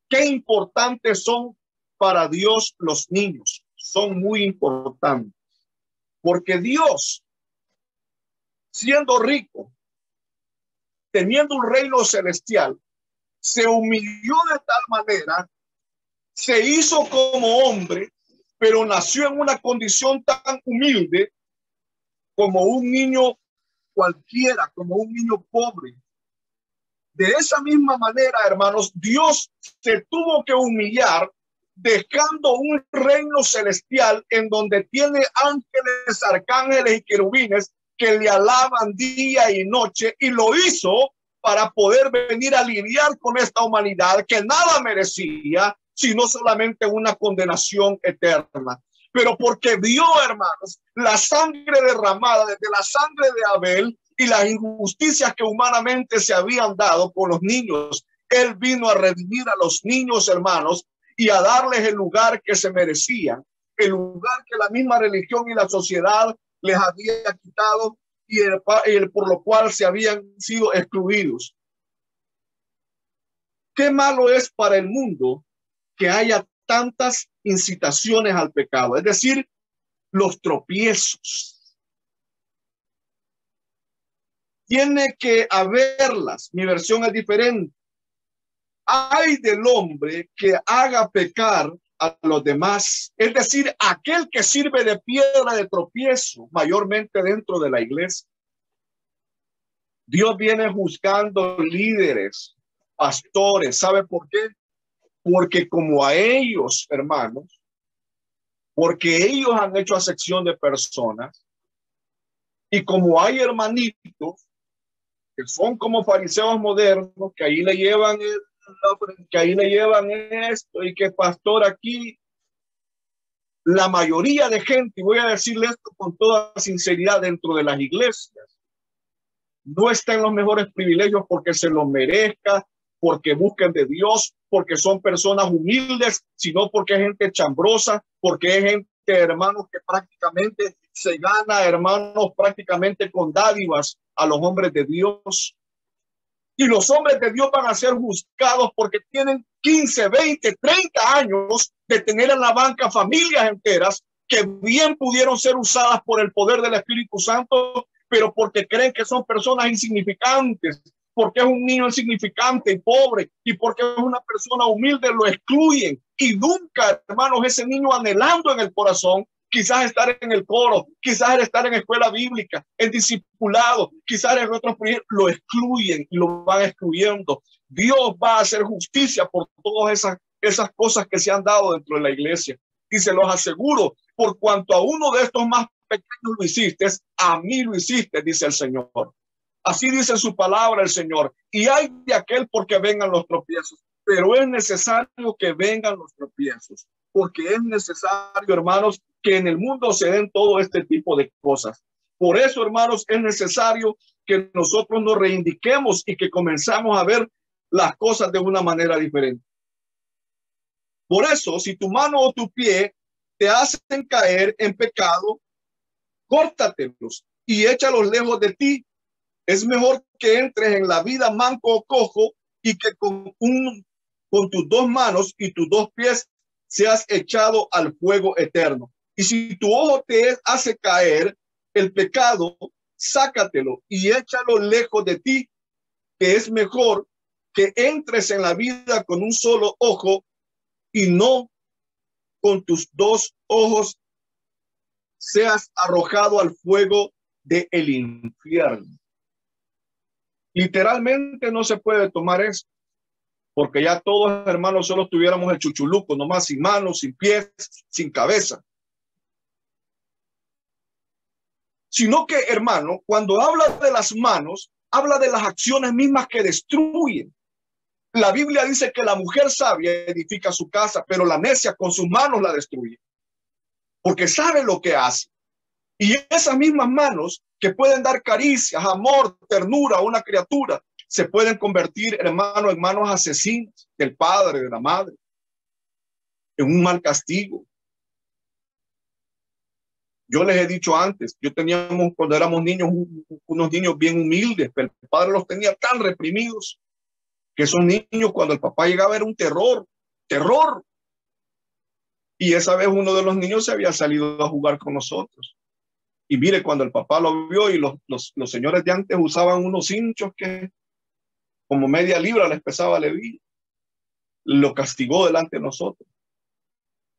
Qué importantes son para Dios los niños. Son muy importantes. Porque Dios, siendo rico, teniendo un reino celestial, se humilló de tal manera, se hizo como hombre, pero nació en una condición tan humilde como un niño cualquiera, como un niño pobre. De esa misma manera, hermanos, Dios se tuvo que humillar dejando un reino celestial en donde tiene ángeles, arcángeles y querubines que le alaban día y noche, y lo hizo para poder venir a lidiar con esta humanidad que nada merecía, sino solamente una condenación eterna. Pero porque vio, hermanos, la sangre derramada desde la sangre de Abel y las injusticias que humanamente se habían dado con los niños, él vino a redimir a los niños, hermanos, y a darles el lugar que se merecían, el lugar que la misma religión y la sociedad les había quitado y el por lo cual se habían sido excluidos. Qué malo es para el mundo que haya tantas incitaciones al pecado, es decir, los tropiezos. Tiene que haberlas. Mi versión es diferente. Ay del hombre que haga pecar a los demás, es decir, aquel que sirve de piedra de tropiezo, mayormente dentro de la iglesia. Dios viene buscando líderes, pastores. ¿Sabe por qué? Porque como a ellos, hermanos, porque ellos han hecho acepción de personas, y como hay hermanitos que son como fariseos modernos, que ahí le llevan esto, y que pastor aquí, la mayoría de gente, y voy a decirle esto con toda sinceridad, dentro de las iglesias, no está en los mejores privilegios porque se los merezca, porque busquen de Dios, porque son personas humildes, sino porque es gente chambrosa, porque es gente, hermanos, que prácticamente se gana, hermanos, prácticamente con dádivas a los hombres de Dios. Y los hombres de Dios van a ser juzgados porque tienen 15, 20, 30 años de tener en la banca familias enteras que bien pudieron ser usadas por el poder del Espíritu Santo, pero porque creen que son personas insignificantes, porque es un niño insignificante y pobre, y porque es una persona humilde, lo excluyen. Y nunca, hermanos, ese niño anhelando en el corazón quizás estar en el coro, quizás estar en escuela bíblica, en discipulado, quizás en otros proyectos, lo excluyen y lo van excluyendo. Dios va a hacer justicia por todas esas cosas que se han dado dentro de la iglesia. Y se los aseguro, por cuanto a uno de estos más pequeños lo hiciste, a mí lo hiciste, dice el Señor. Así dice su palabra el Señor. Y hay de aquel porque vengan los tropiezos, pero es necesario que vengan los tropiezos, porque es necesario, hermanos, que en el mundo se den todo este tipo de cosas. Por eso, hermanos, es necesario que nosotros nos reivindiquemos y que comenzamos a ver las cosas de una manera diferente. Por eso, si tu mano o tu pie te hacen caer en pecado, córtatelos y échalos lejos de ti. Es mejor que entres en la vida manco o cojo y que con tus dos manos y tus dos pies seas echado al fuego eterno. Y si tu ojo te hace caer, el pecado, sácatelo y échalo lejos de ti, que es mejor que entres en la vida con un solo ojo y no con tus dos ojos seas arrojado al fuego del infierno. Literalmente no se puede tomar eso, porque ya todos, hermanos, solo tuviéramos el chuchuluco, nomás sin manos, sin pies, sin cabeza. Sino que, hermano, cuando habla de las manos, habla de las acciones mismas que destruyen. La Biblia dice que la mujer sabia edifica su casa, pero la necia con sus manos la destruye, porque sabe lo que hace. Y esas mismas manos que pueden dar caricias, amor, ternura a una criatura, se pueden convertir, hermano, en manos asesinas del padre, de la madre, en un mal castigo. Yo les he dicho antes, cuando éramos niños, unos niños bien humildes, pero el padre los tenía tan reprimidos que esos niños, cuando el papá llegaba, era un terror. Y esa vez uno de los niños se había salido a jugar con nosotros. Y mire, cuando el papá lo vio, y los señores de antes usaban unos hinchos que como media libra les pesaba la hebilla, lo castigó delante de nosotros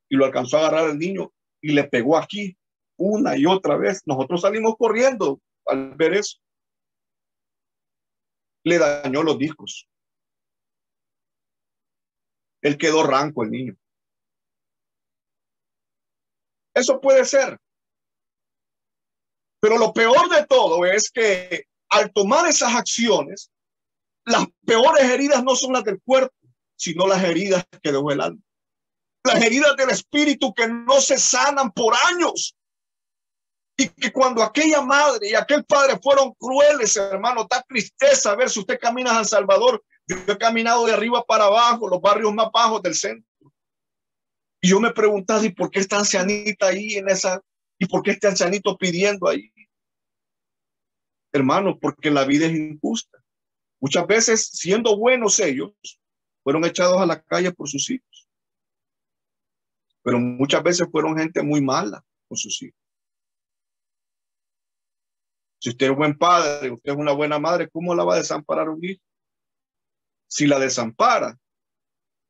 y lo alcanzó a agarrar el niño y le pegó aquí una y otra vez. Nosotros salimos corriendo al ver eso. Le dañó los discos. Él quedó ranco, el niño. Eso puede ser. Pero lo peor de todo es que al tomar esas acciones, las peores heridas no son las del cuerpo, sino las heridas que dejó el alma. Las heridas del espíritu que no se sanan por años. Y que cuando aquella madre y aquel padre fueron crueles, hermano, da tristeza. A ver, si usted camina a San Salvador, yo he caminado de arriba para abajo, los barrios más bajos del centro. Y yo me preguntaba, ¿y por qué esta ancianita ahí en esa? ¿Y por qué este ancianito pidiendo ahí? Hermano, porque la vida es injusta. Muchas veces, siendo buenos ellos, fueron echados a la calle por sus hijos. Pero muchas veces fueron gente muy mala con sus hijos. Si usted es buen padre, usted es una buena madre, ¿cómo la va a desamparar un hijo? Si la desampara,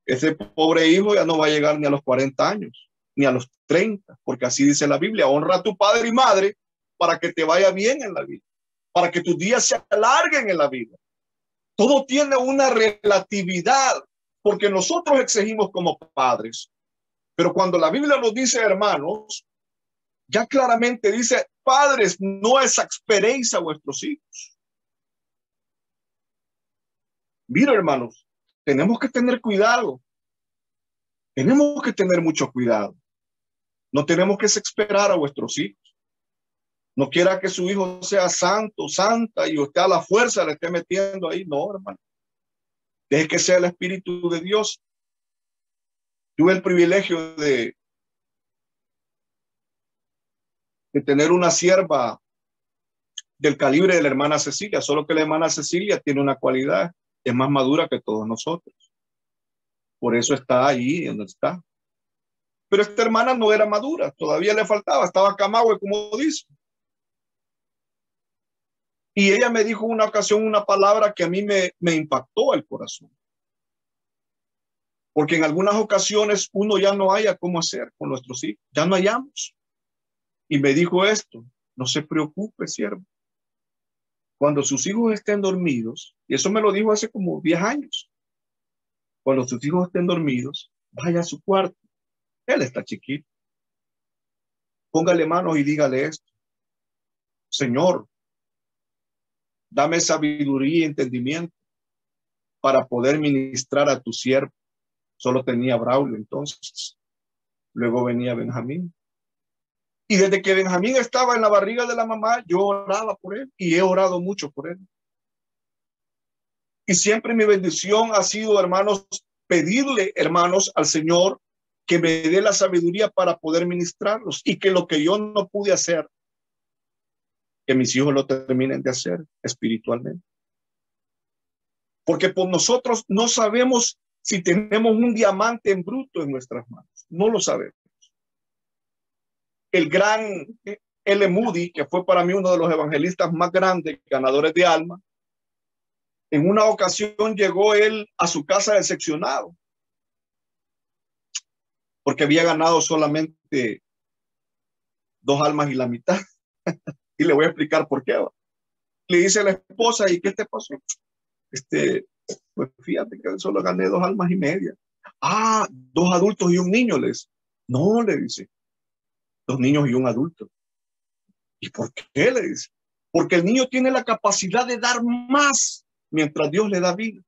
ese pobre hijo ya no va a llegar ni a los 40 años, ni a los 30, porque así dice la Biblia: honra a tu padre y madre para que te vaya bien en la vida, para que tus días se alarguen en la vida. Todo tiene una relatividad, porque nosotros exigimos como padres, pero cuando la Biblia nos dice, hermanos, ya claramente dice: padres, no exasperéis a vuestros hijos. Mira, hermanos, tenemos que tener cuidado. Tenemos que tener mucho cuidado. No tenemos que exasperar a vuestros hijos. No quiera que su hijo sea santo, santa, y usted a la fuerza le esté metiendo ahí. No, hermano. Deje que sea el Espíritu de Dios. Tuve el privilegio de tener una sierva del calibre de la hermana Cecilia, solo que la hermana Cecilia tiene una cualidad: es más madura que todos nosotros. Por eso está ahí donde está. Pero esta hermana no era madura, todavía le faltaba, estaba camagüe, como dice. Y ella me dijo una ocasión una palabra que a mí me impactó el corazón. Porque en algunas ocasiones uno ya no haya cómo hacer con nuestros hijos, ya no hallamos. Y me dijo esto: no se preocupe, siervo. Cuando sus hijos estén dormidos, y eso me lo dijo hace como 10 años, cuando sus hijos estén dormidos, vaya a su cuarto. Él está chiquito. Póngale manos y dígale esto: Señor, dame sabiduría y entendimiento para poder ministrar a tu siervo. Solo tenía Braulio entonces. Luego venía Benjamín. Y desde que Benjamín estaba en la barriga de la mamá, yo oraba por él y he orado mucho por él. Y siempre mi bendición ha sido, hermanos, pedirle, hermanos, al Señor que me dé la sabiduría para poder ministrarlos, y que lo que yo no pude hacer, que mis hijos lo terminen de hacer espiritualmente. Porque por nosotros no sabemos si tenemos un diamante en bruto en nuestras manos. No lo sabemos. El gran L. Moody, que fue para mí uno de los evangelistas más grandes, ganadores de alma, en una ocasión llegó él a su casa decepcionado porque había ganado solamente 2 almas y la mitad. Y le voy a explicar por qué. Le dice a la esposa, ¿y qué te pasó? Pues fíjate que solo gané 2 almas y media. Ah, 2 adultos y un niño, le dice. No, le dice, 2 niños y un adulto. ¿Y por qué? Le dice. Porque el niño tiene la capacidad de dar más mientras Dios le da vida.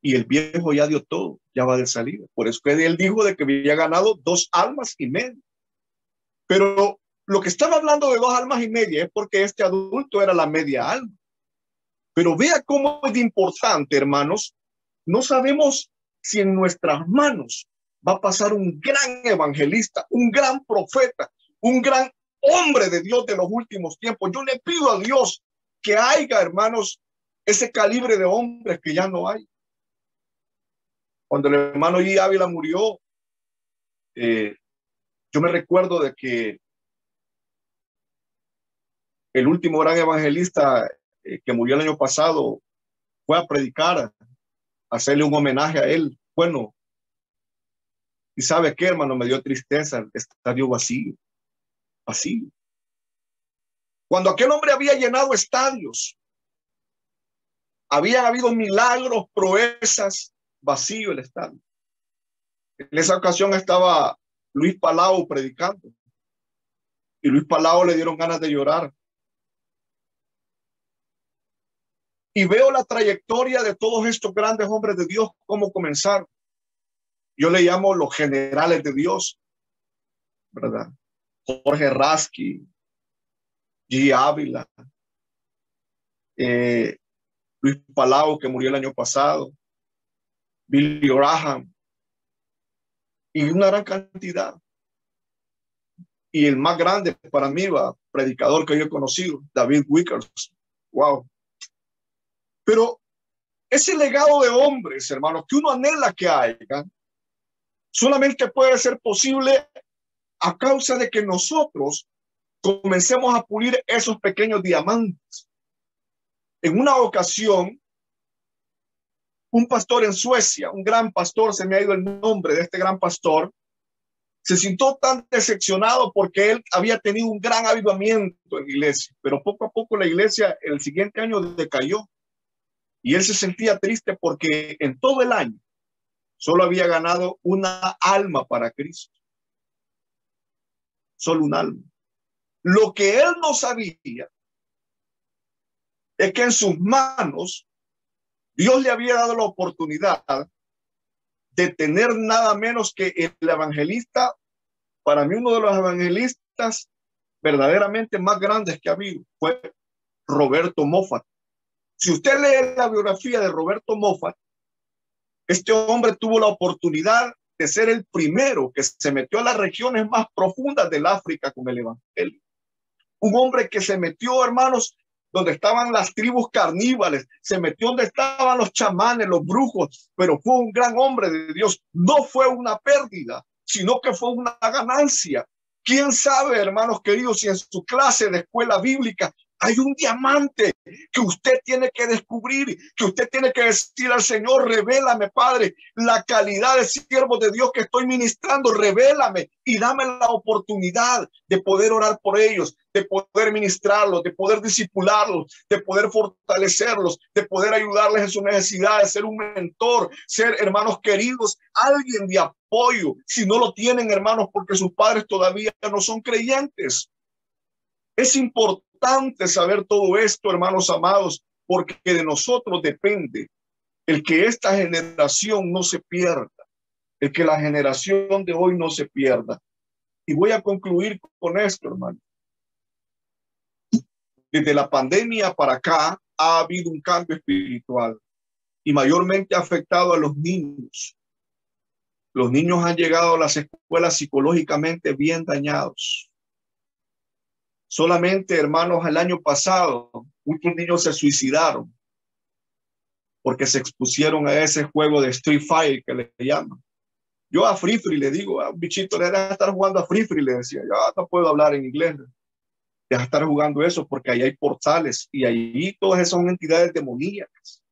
Y el viejo ya dio todo, ya va de salida. Por eso que él dijo de que había ganado 2 almas y media. Pero lo que estaba hablando de 2 almas y media es porque este adulto era la media alma. Pero vea cómo es importante, hermanos. No sabemos si en nuestras manos va a pasar un gran evangelista, un gran profeta, un gran hombre de Dios de los últimos tiempos. Yo le pido a Dios que haya, hermanos, ese calibre de hombres que ya no hay. Cuando el hermano G. Ávila murió, yo me recuerdo de que el último gran evangelista que murió el año pasado fue a predicar, a hacerle un homenaje a él. Bueno, y ¿sabe qué, hermano? Me dio tristeza, el estadio vacío, vacío. Cuando aquel hombre había llenado estadios, habían habido milagros, proezas, vacío el estadio. En esa ocasión estaba Luis Palau predicando y Luis Palau le dieron ganas de llorar. Y veo la trayectoria de todos estos grandes hombres de Dios, cómo comenzaron. Yo le llamo los generales de Dios, ¿verdad? Jorge Rasky, G. Ávila, Luis Palau, que murió el año pasado, Billy Graham, y una gran cantidad. Y el más grande para mí, predicador que yo he conocido, David Wickers. Wow. Pero ese legado de hombres, hermanos, que uno anhela que haya, solamente puede ser posible a causa de que nosotros comencemos a pulir esos pequeños diamantes. En una ocasión, un pastor en Suecia, un gran pastor, se me ha ido el nombre de este gran pastor, se sintió tan decepcionado porque él había tenido un gran avivamiento en la iglesia, pero poco a poco la iglesia el siguiente año decayó y él se sentía triste porque en todo el año solo había ganado una alma para Cristo. Solo un alma. Lo que él no sabía es que en sus manos Dios le había dado la oportunidad de tener nada menos que el evangelista, para mí uno de los evangelistas verdaderamente más grandes que ha habido, fue Roberto Moffat. Si usted lee la biografía de Roberto Moffat, este hombre tuvo la oportunidad de ser el primero que se metió a las regiones más profundas del África con el evangelio. Un hombre que se metió, hermanos, donde estaban las tribus carníbales, se metió donde estaban los chamanes, los brujos, pero fue un gran hombre de Dios. No fue una pérdida, sino que fue una ganancia. ¿Quién sabe, hermanos queridos, si en su clase de escuela bíblica hay un diamante que usted tiene que descubrir, que usted tiene que decir al Señor, revélame, Padre, la calidad de siervo de Dios que estoy ministrando, revélame y dame la oportunidad de poder orar por ellos, de poder ministrarlos, de poder discipularlos, de poder fortalecerlos, de poder ayudarles en sus necesidades, ser un mentor, ser, hermanos queridos, alguien de apoyo, si no lo tienen, hermanos, porque sus padres todavía no son creyentes. Es importante saber todo esto, hermanos amados, porque de nosotros depende el que esta generación no se pierda, el que la generación de hoy no se pierda. Y voy a concluir con esto, hermano. Desde la pandemia para acá ha habido un cambio espiritual y mayormente ha afectado a los niños. Los niños han llegado a las escuelas psicológicamente bien dañados. Solamente, hermanos, el año pasado, muchos niños se suicidaron porque se expusieron a ese juego de Street Fighter que le llaman. Yo a Free Free le digo, a un bichito, le deja estar jugando a Free Free, le decía, yo no puedo hablar en inglés. Deja de estar jugando eso, porque ahí hay portales y ahí todas esas son entidades demoníacas.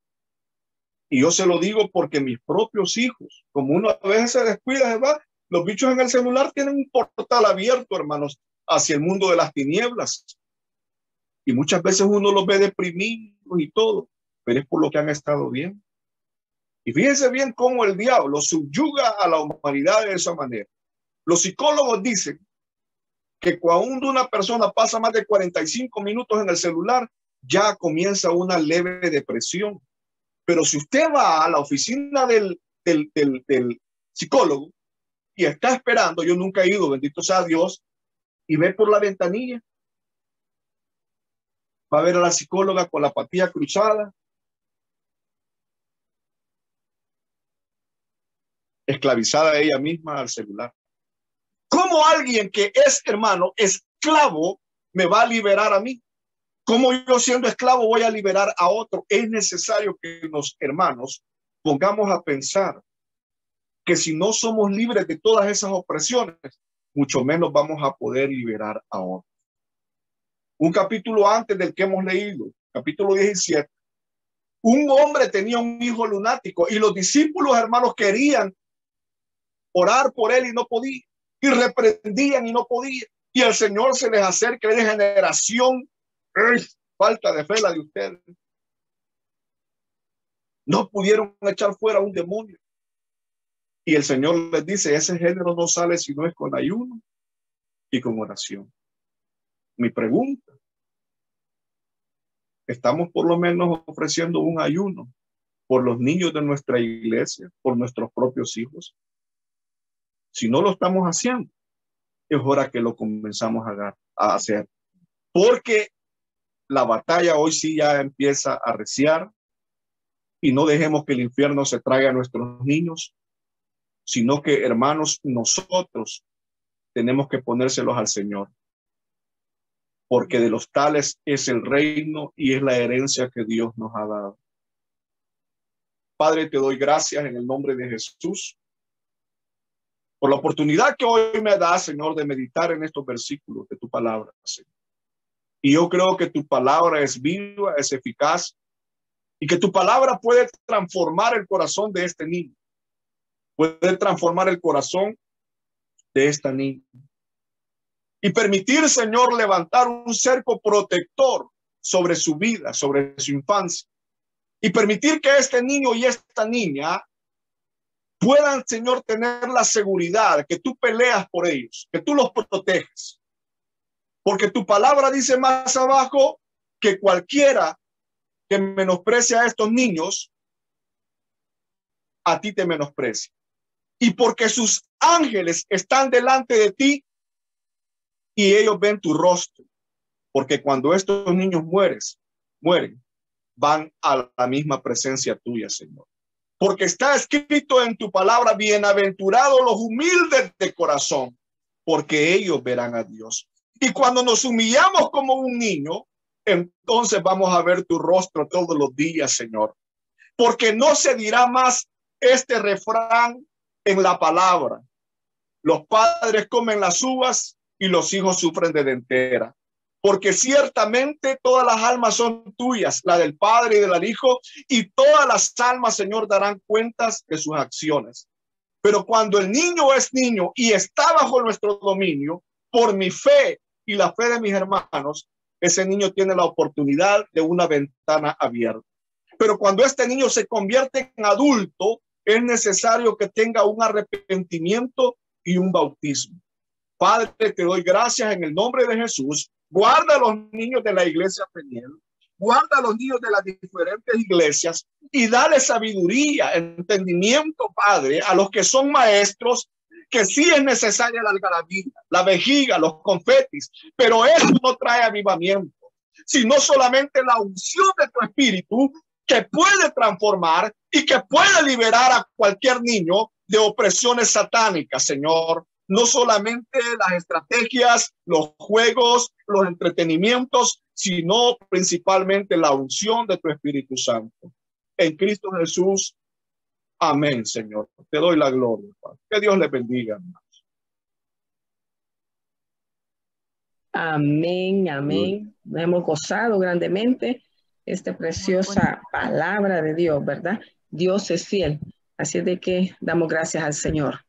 Y yo se lo digo porque mis propios hijos, como uno a veces se descuida, se va, los bichos en el celular tienen un portal abierto, hermanos, hacia el mundo de las tinieblas. Y muchas veces uno los ve deprimidos y todo, pero es por lo que han estado bien. Y fíjense bien cómo el diablo subyuga a la humanidad de esa manera. Los psicólogos dicen que cuando una persona pasa más de 45 minutos en el celular, ya comienza una leve depresión. Pero si usted va a la oficina del psicólogo y está esperando, yo nunca he ido, bendito sea Dios, y ve por la ventanilla, va a ver a la psicóloga con la patilla cruzada, esclavizada ella misma al celular. ¿Cómo alguien que es, hermano, esclavo, me va a liberar a mí? ¿Cómo yo siendo esclavo voy a liberar a otro? Es necesario que los hermanos pongamos a pensar que si no somos libres de todas esas opresiones, mucho menos vamos a poder liberar a otros. Un capítulo antes del que hemos leído, capítulo 17, un hombre tenía un hijo lunático y los discípulos, hermanos, querían orar por él y no podían, y reprendían y no podían. Y el Señor se les acerca de generación, falta de fe la de ustedes. No pudieron echar fuera un demonio. Y el Señor les dice, ese género no sale si no es con ayuno y con oración. Mi pregunta, ¿estamos por lo menos ofreciendo un ayuno por los niños de nuestra iglesia, por nuestros propios hijos? Si no lo estamos haciendo, es hora que lo comenzamos a hacer. Porque la batalla hoy sí ya empieza a arreciar y no dejemos que el infierno se traiga a nuestros niños, sino que, hermanos, nosotros tenemos que ponérselos al Señor. Porque de los tales es el reino y es la herencia que Dios nos ha dado. Padre, te doy gracias en el nombre de Jesús por la oportunidad que hoy me da, Señor, de meditar en estos versículos de tu palabra, Señor. Y yo creo que tu palabra es viva, es eficaz y que tu palabra puede transformar el corazón de este niño, puede transformar el corazón de esta niña y permitir, Señor, levantar un cerco protector sobre su vida, sobre su infancia. Y permitir que este niño y esta niña puedan, Señor, tener la seguridad que tú peleas por ellos, que tú los proteges. Porque tu palabra dice más abajo que cualquiera que menosprecie a estos niños, a ti te menosprecia. Y porque sus ángeles están delante de ti y ellos ven tu rostro. Porque cuando estos niños mueren, van a la misma presencia tuya, Señor. Porque está escrito en tu palabra, bienaventurados los humildes de corazón, porque ellos verán a Dios. Y cuando nos humillamos como un niño, entonces vamos a ver tu rostro todos los días, Señor. Porque no se dirá más este refrán en la palabra: los padres comen las uvas y los hijos sufren de dentera. Porque ciertamente todas las almas son tuyas, la del Padre y del Hijo, y todas las almas, Señor, darán cuentas de sus acciones. Pero cuando el niño es niño y está bajo nuestro dominio, por mi fe y la fe de mis hermanos, ese niño tiene la oportunidad de una ventana abierta. Pero cuando este niño se convierte en adulto, es necesario que tenga un arrepentimiento y un bautismo. Padre, te doy gracias en el nombre de Jesús. Guarda a los niños de la iglesia Peniel, guarda a los niños de las diferentes iglesias y dale sabiduría, entendimiento, Padre, a los que son maestros, que sí es necesaria la algarabía, la vejiga, los confetis, pero eso no trae avivamiento, sino solamente la unción de tu espíritu que puede transformar y que puede liberar a cualquier niño de opresiones satánicas, Señor. No solamente las estrategias, los juegos, los entretenimientos, sino principalmente la unción de tu Espíritu Santo. En Cristo Jesús. Amén, Señor. Te doy la gloria, Padre. Que Dios le bendiga, hermanos. Amén, amén. Nos hemos gozado grandemente esta preciosa palabra de Dios, ¿verdad? Dios es fiel. Así de que damos gracias al Señor.